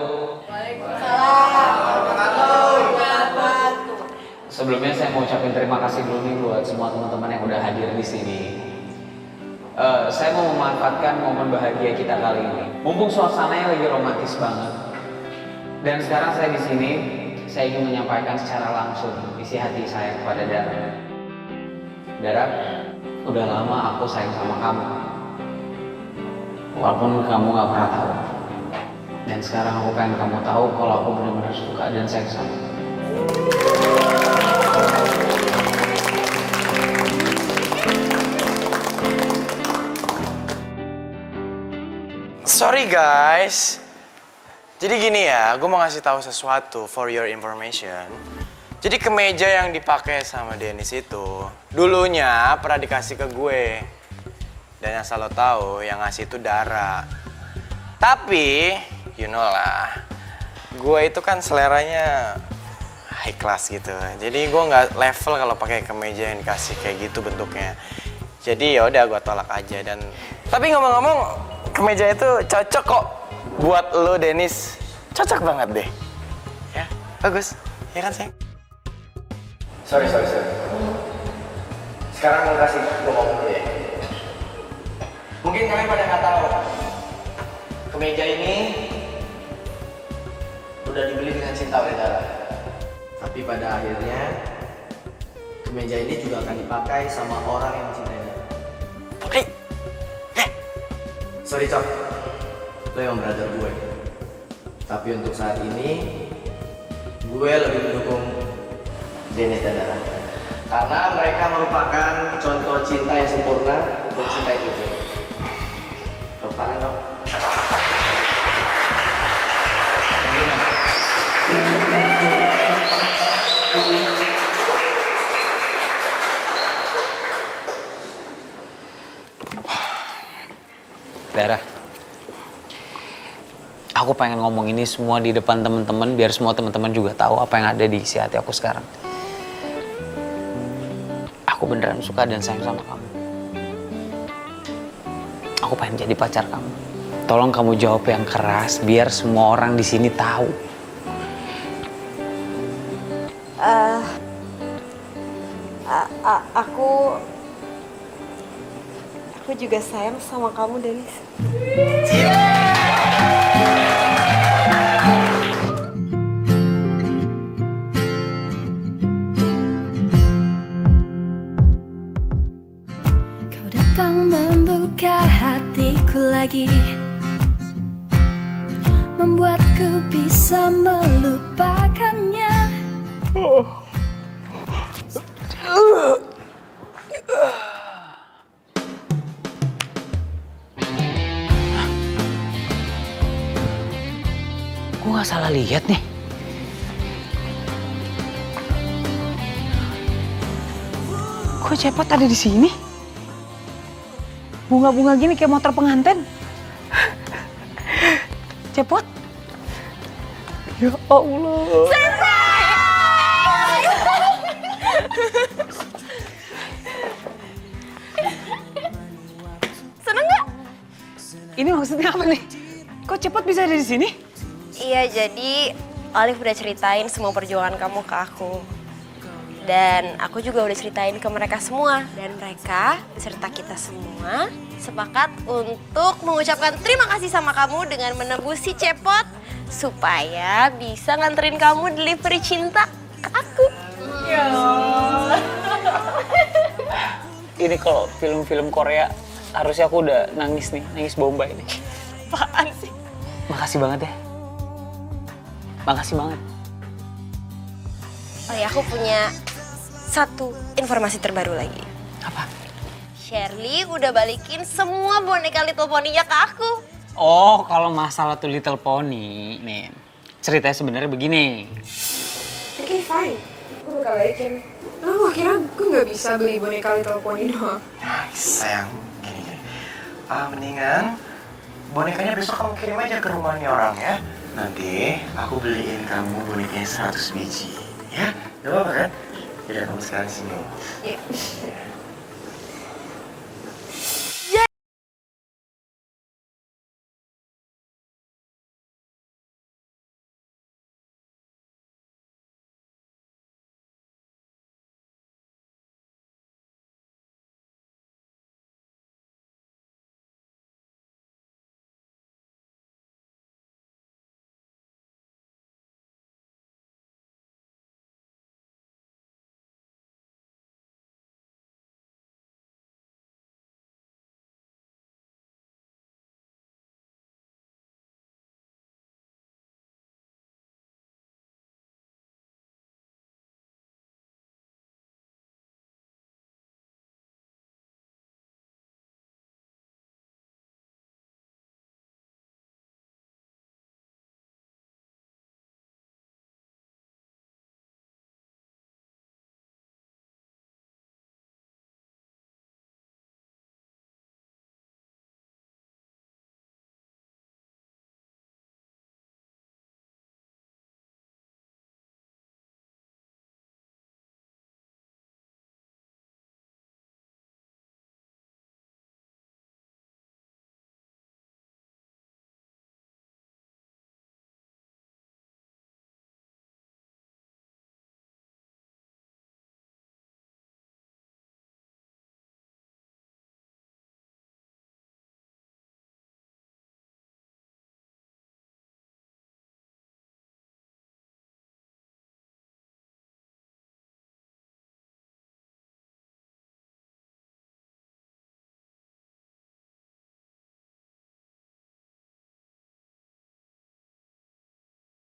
Sebelumnya saya mau ucapin terima kasih dulu nih buat semua teman-teman yang udah hadir di sini. Saya mau memanfaatkan momen bahagia kita kali ini. Mumpung suasananya lagi romantis banget. Dan sekarang saya di sini, saya ingin menyampaikan secara langsung isi hati saya kepada Dara. Dara, udah lama aku sayang sama kamu. Walaupun kamu gak pernah tahu. Dan sekarang aku pengen kamu tahu kalau aku benar-benar suka dan sayang sama kamu. Sorry guys. Jadi gini ya, gue mau ngasih tahu sesuatu for your information. Jadi kemeja yang dipakai sama Dennis itu dulunya pernah dikasih ke gue. Dan asal lo tahu, yang ngasih itu Dara. Tapi, you know lah, gue itu kan seleranya high class gitu. Jadi gue nggak level kalau pakai kemeja yang dikasih kayak gitu bentuknya. Jadi ya udah gue tolak aja. Dan tapi ngomong-ngomong, kemeja itu cocok kok buat lo Dennis. Cocok banget deh. Ya, bagus. Ya kan sayang? Sorry. Sekarang gue kasih gue ngomong dulu ya. Mungkin kalian pada nggak tahu, kemeja ini udah dibeli dengan cinta oleh Dara. Tapi pada akhirnya, kemeja ini juga akan dipakai sama orang yang mencintai Dara. Oke. Sorry Cok, lo yang brother gue. Tapi untuk saat ini, gue lebih mendukung Dennis dan Dara. Karena mereka merupakan contoh cinta yang sempurna untuk cinta itu. Tangan dong. Dara, aku pengen ngomong ini semua di depan teman-teman biar semua teman-teman juga tahu apa yang ada di isi hati aku sekarang. Aku beneran suka dan sayang sama kamu. Aku pengen jadi pacar kamu. Tolong kamu jawab yang keras biar semua orang di sini tahu. Aku juga sayang sama kamu, Dennis. Kau datang membuka hatiku lagi, membuatku bisa melupakannya. Gue nggak salah lihat nih. Kok Cepot ada di sini? Bunga-bunga gini kayak motor pengantin. Cepot? Ya Allah. Seneng nggak? Ini maksudnya apa nih? Kok Cepot bisa ada di sini? Iya, jadi Olive udah ceritain semua perjuangan kamu ke aku. Dan aku juga udah ceritain ke mereka semua. Dan mereka, beserta kita semua, sepakat untuk mengucapkan terima kasih sama kamu dengan menebus si Cepot supaya bisa nganterin kamu delivery cinta ke aku. Ini kalau film-film Korea, harusnya aku udah nangis nih, nangis bombay nih. Apaan sih? Makasih banget ya. Makasih banget. Oh ya, aku punya satu informasi terbaru lagi. Apa? Shirley udah balikin semua boneka Little Pony-nya ke aku. Oh, kalau masalah tuh Little Pony, nih ceritanya sebenarnya begini. Oke, fine. Gue bakal balikin. Lo kira gue nggak bisa beli boneka Little Pony doang? Sayang, gini. Mendingan bonekanya besok kamu kirim aja ke rumahnya orang ya. Nanti aku beliin kamu bonekanya 100 biji. Ya, gak apa-apa kan? Yaudah, kamu sekarang sini. Iya.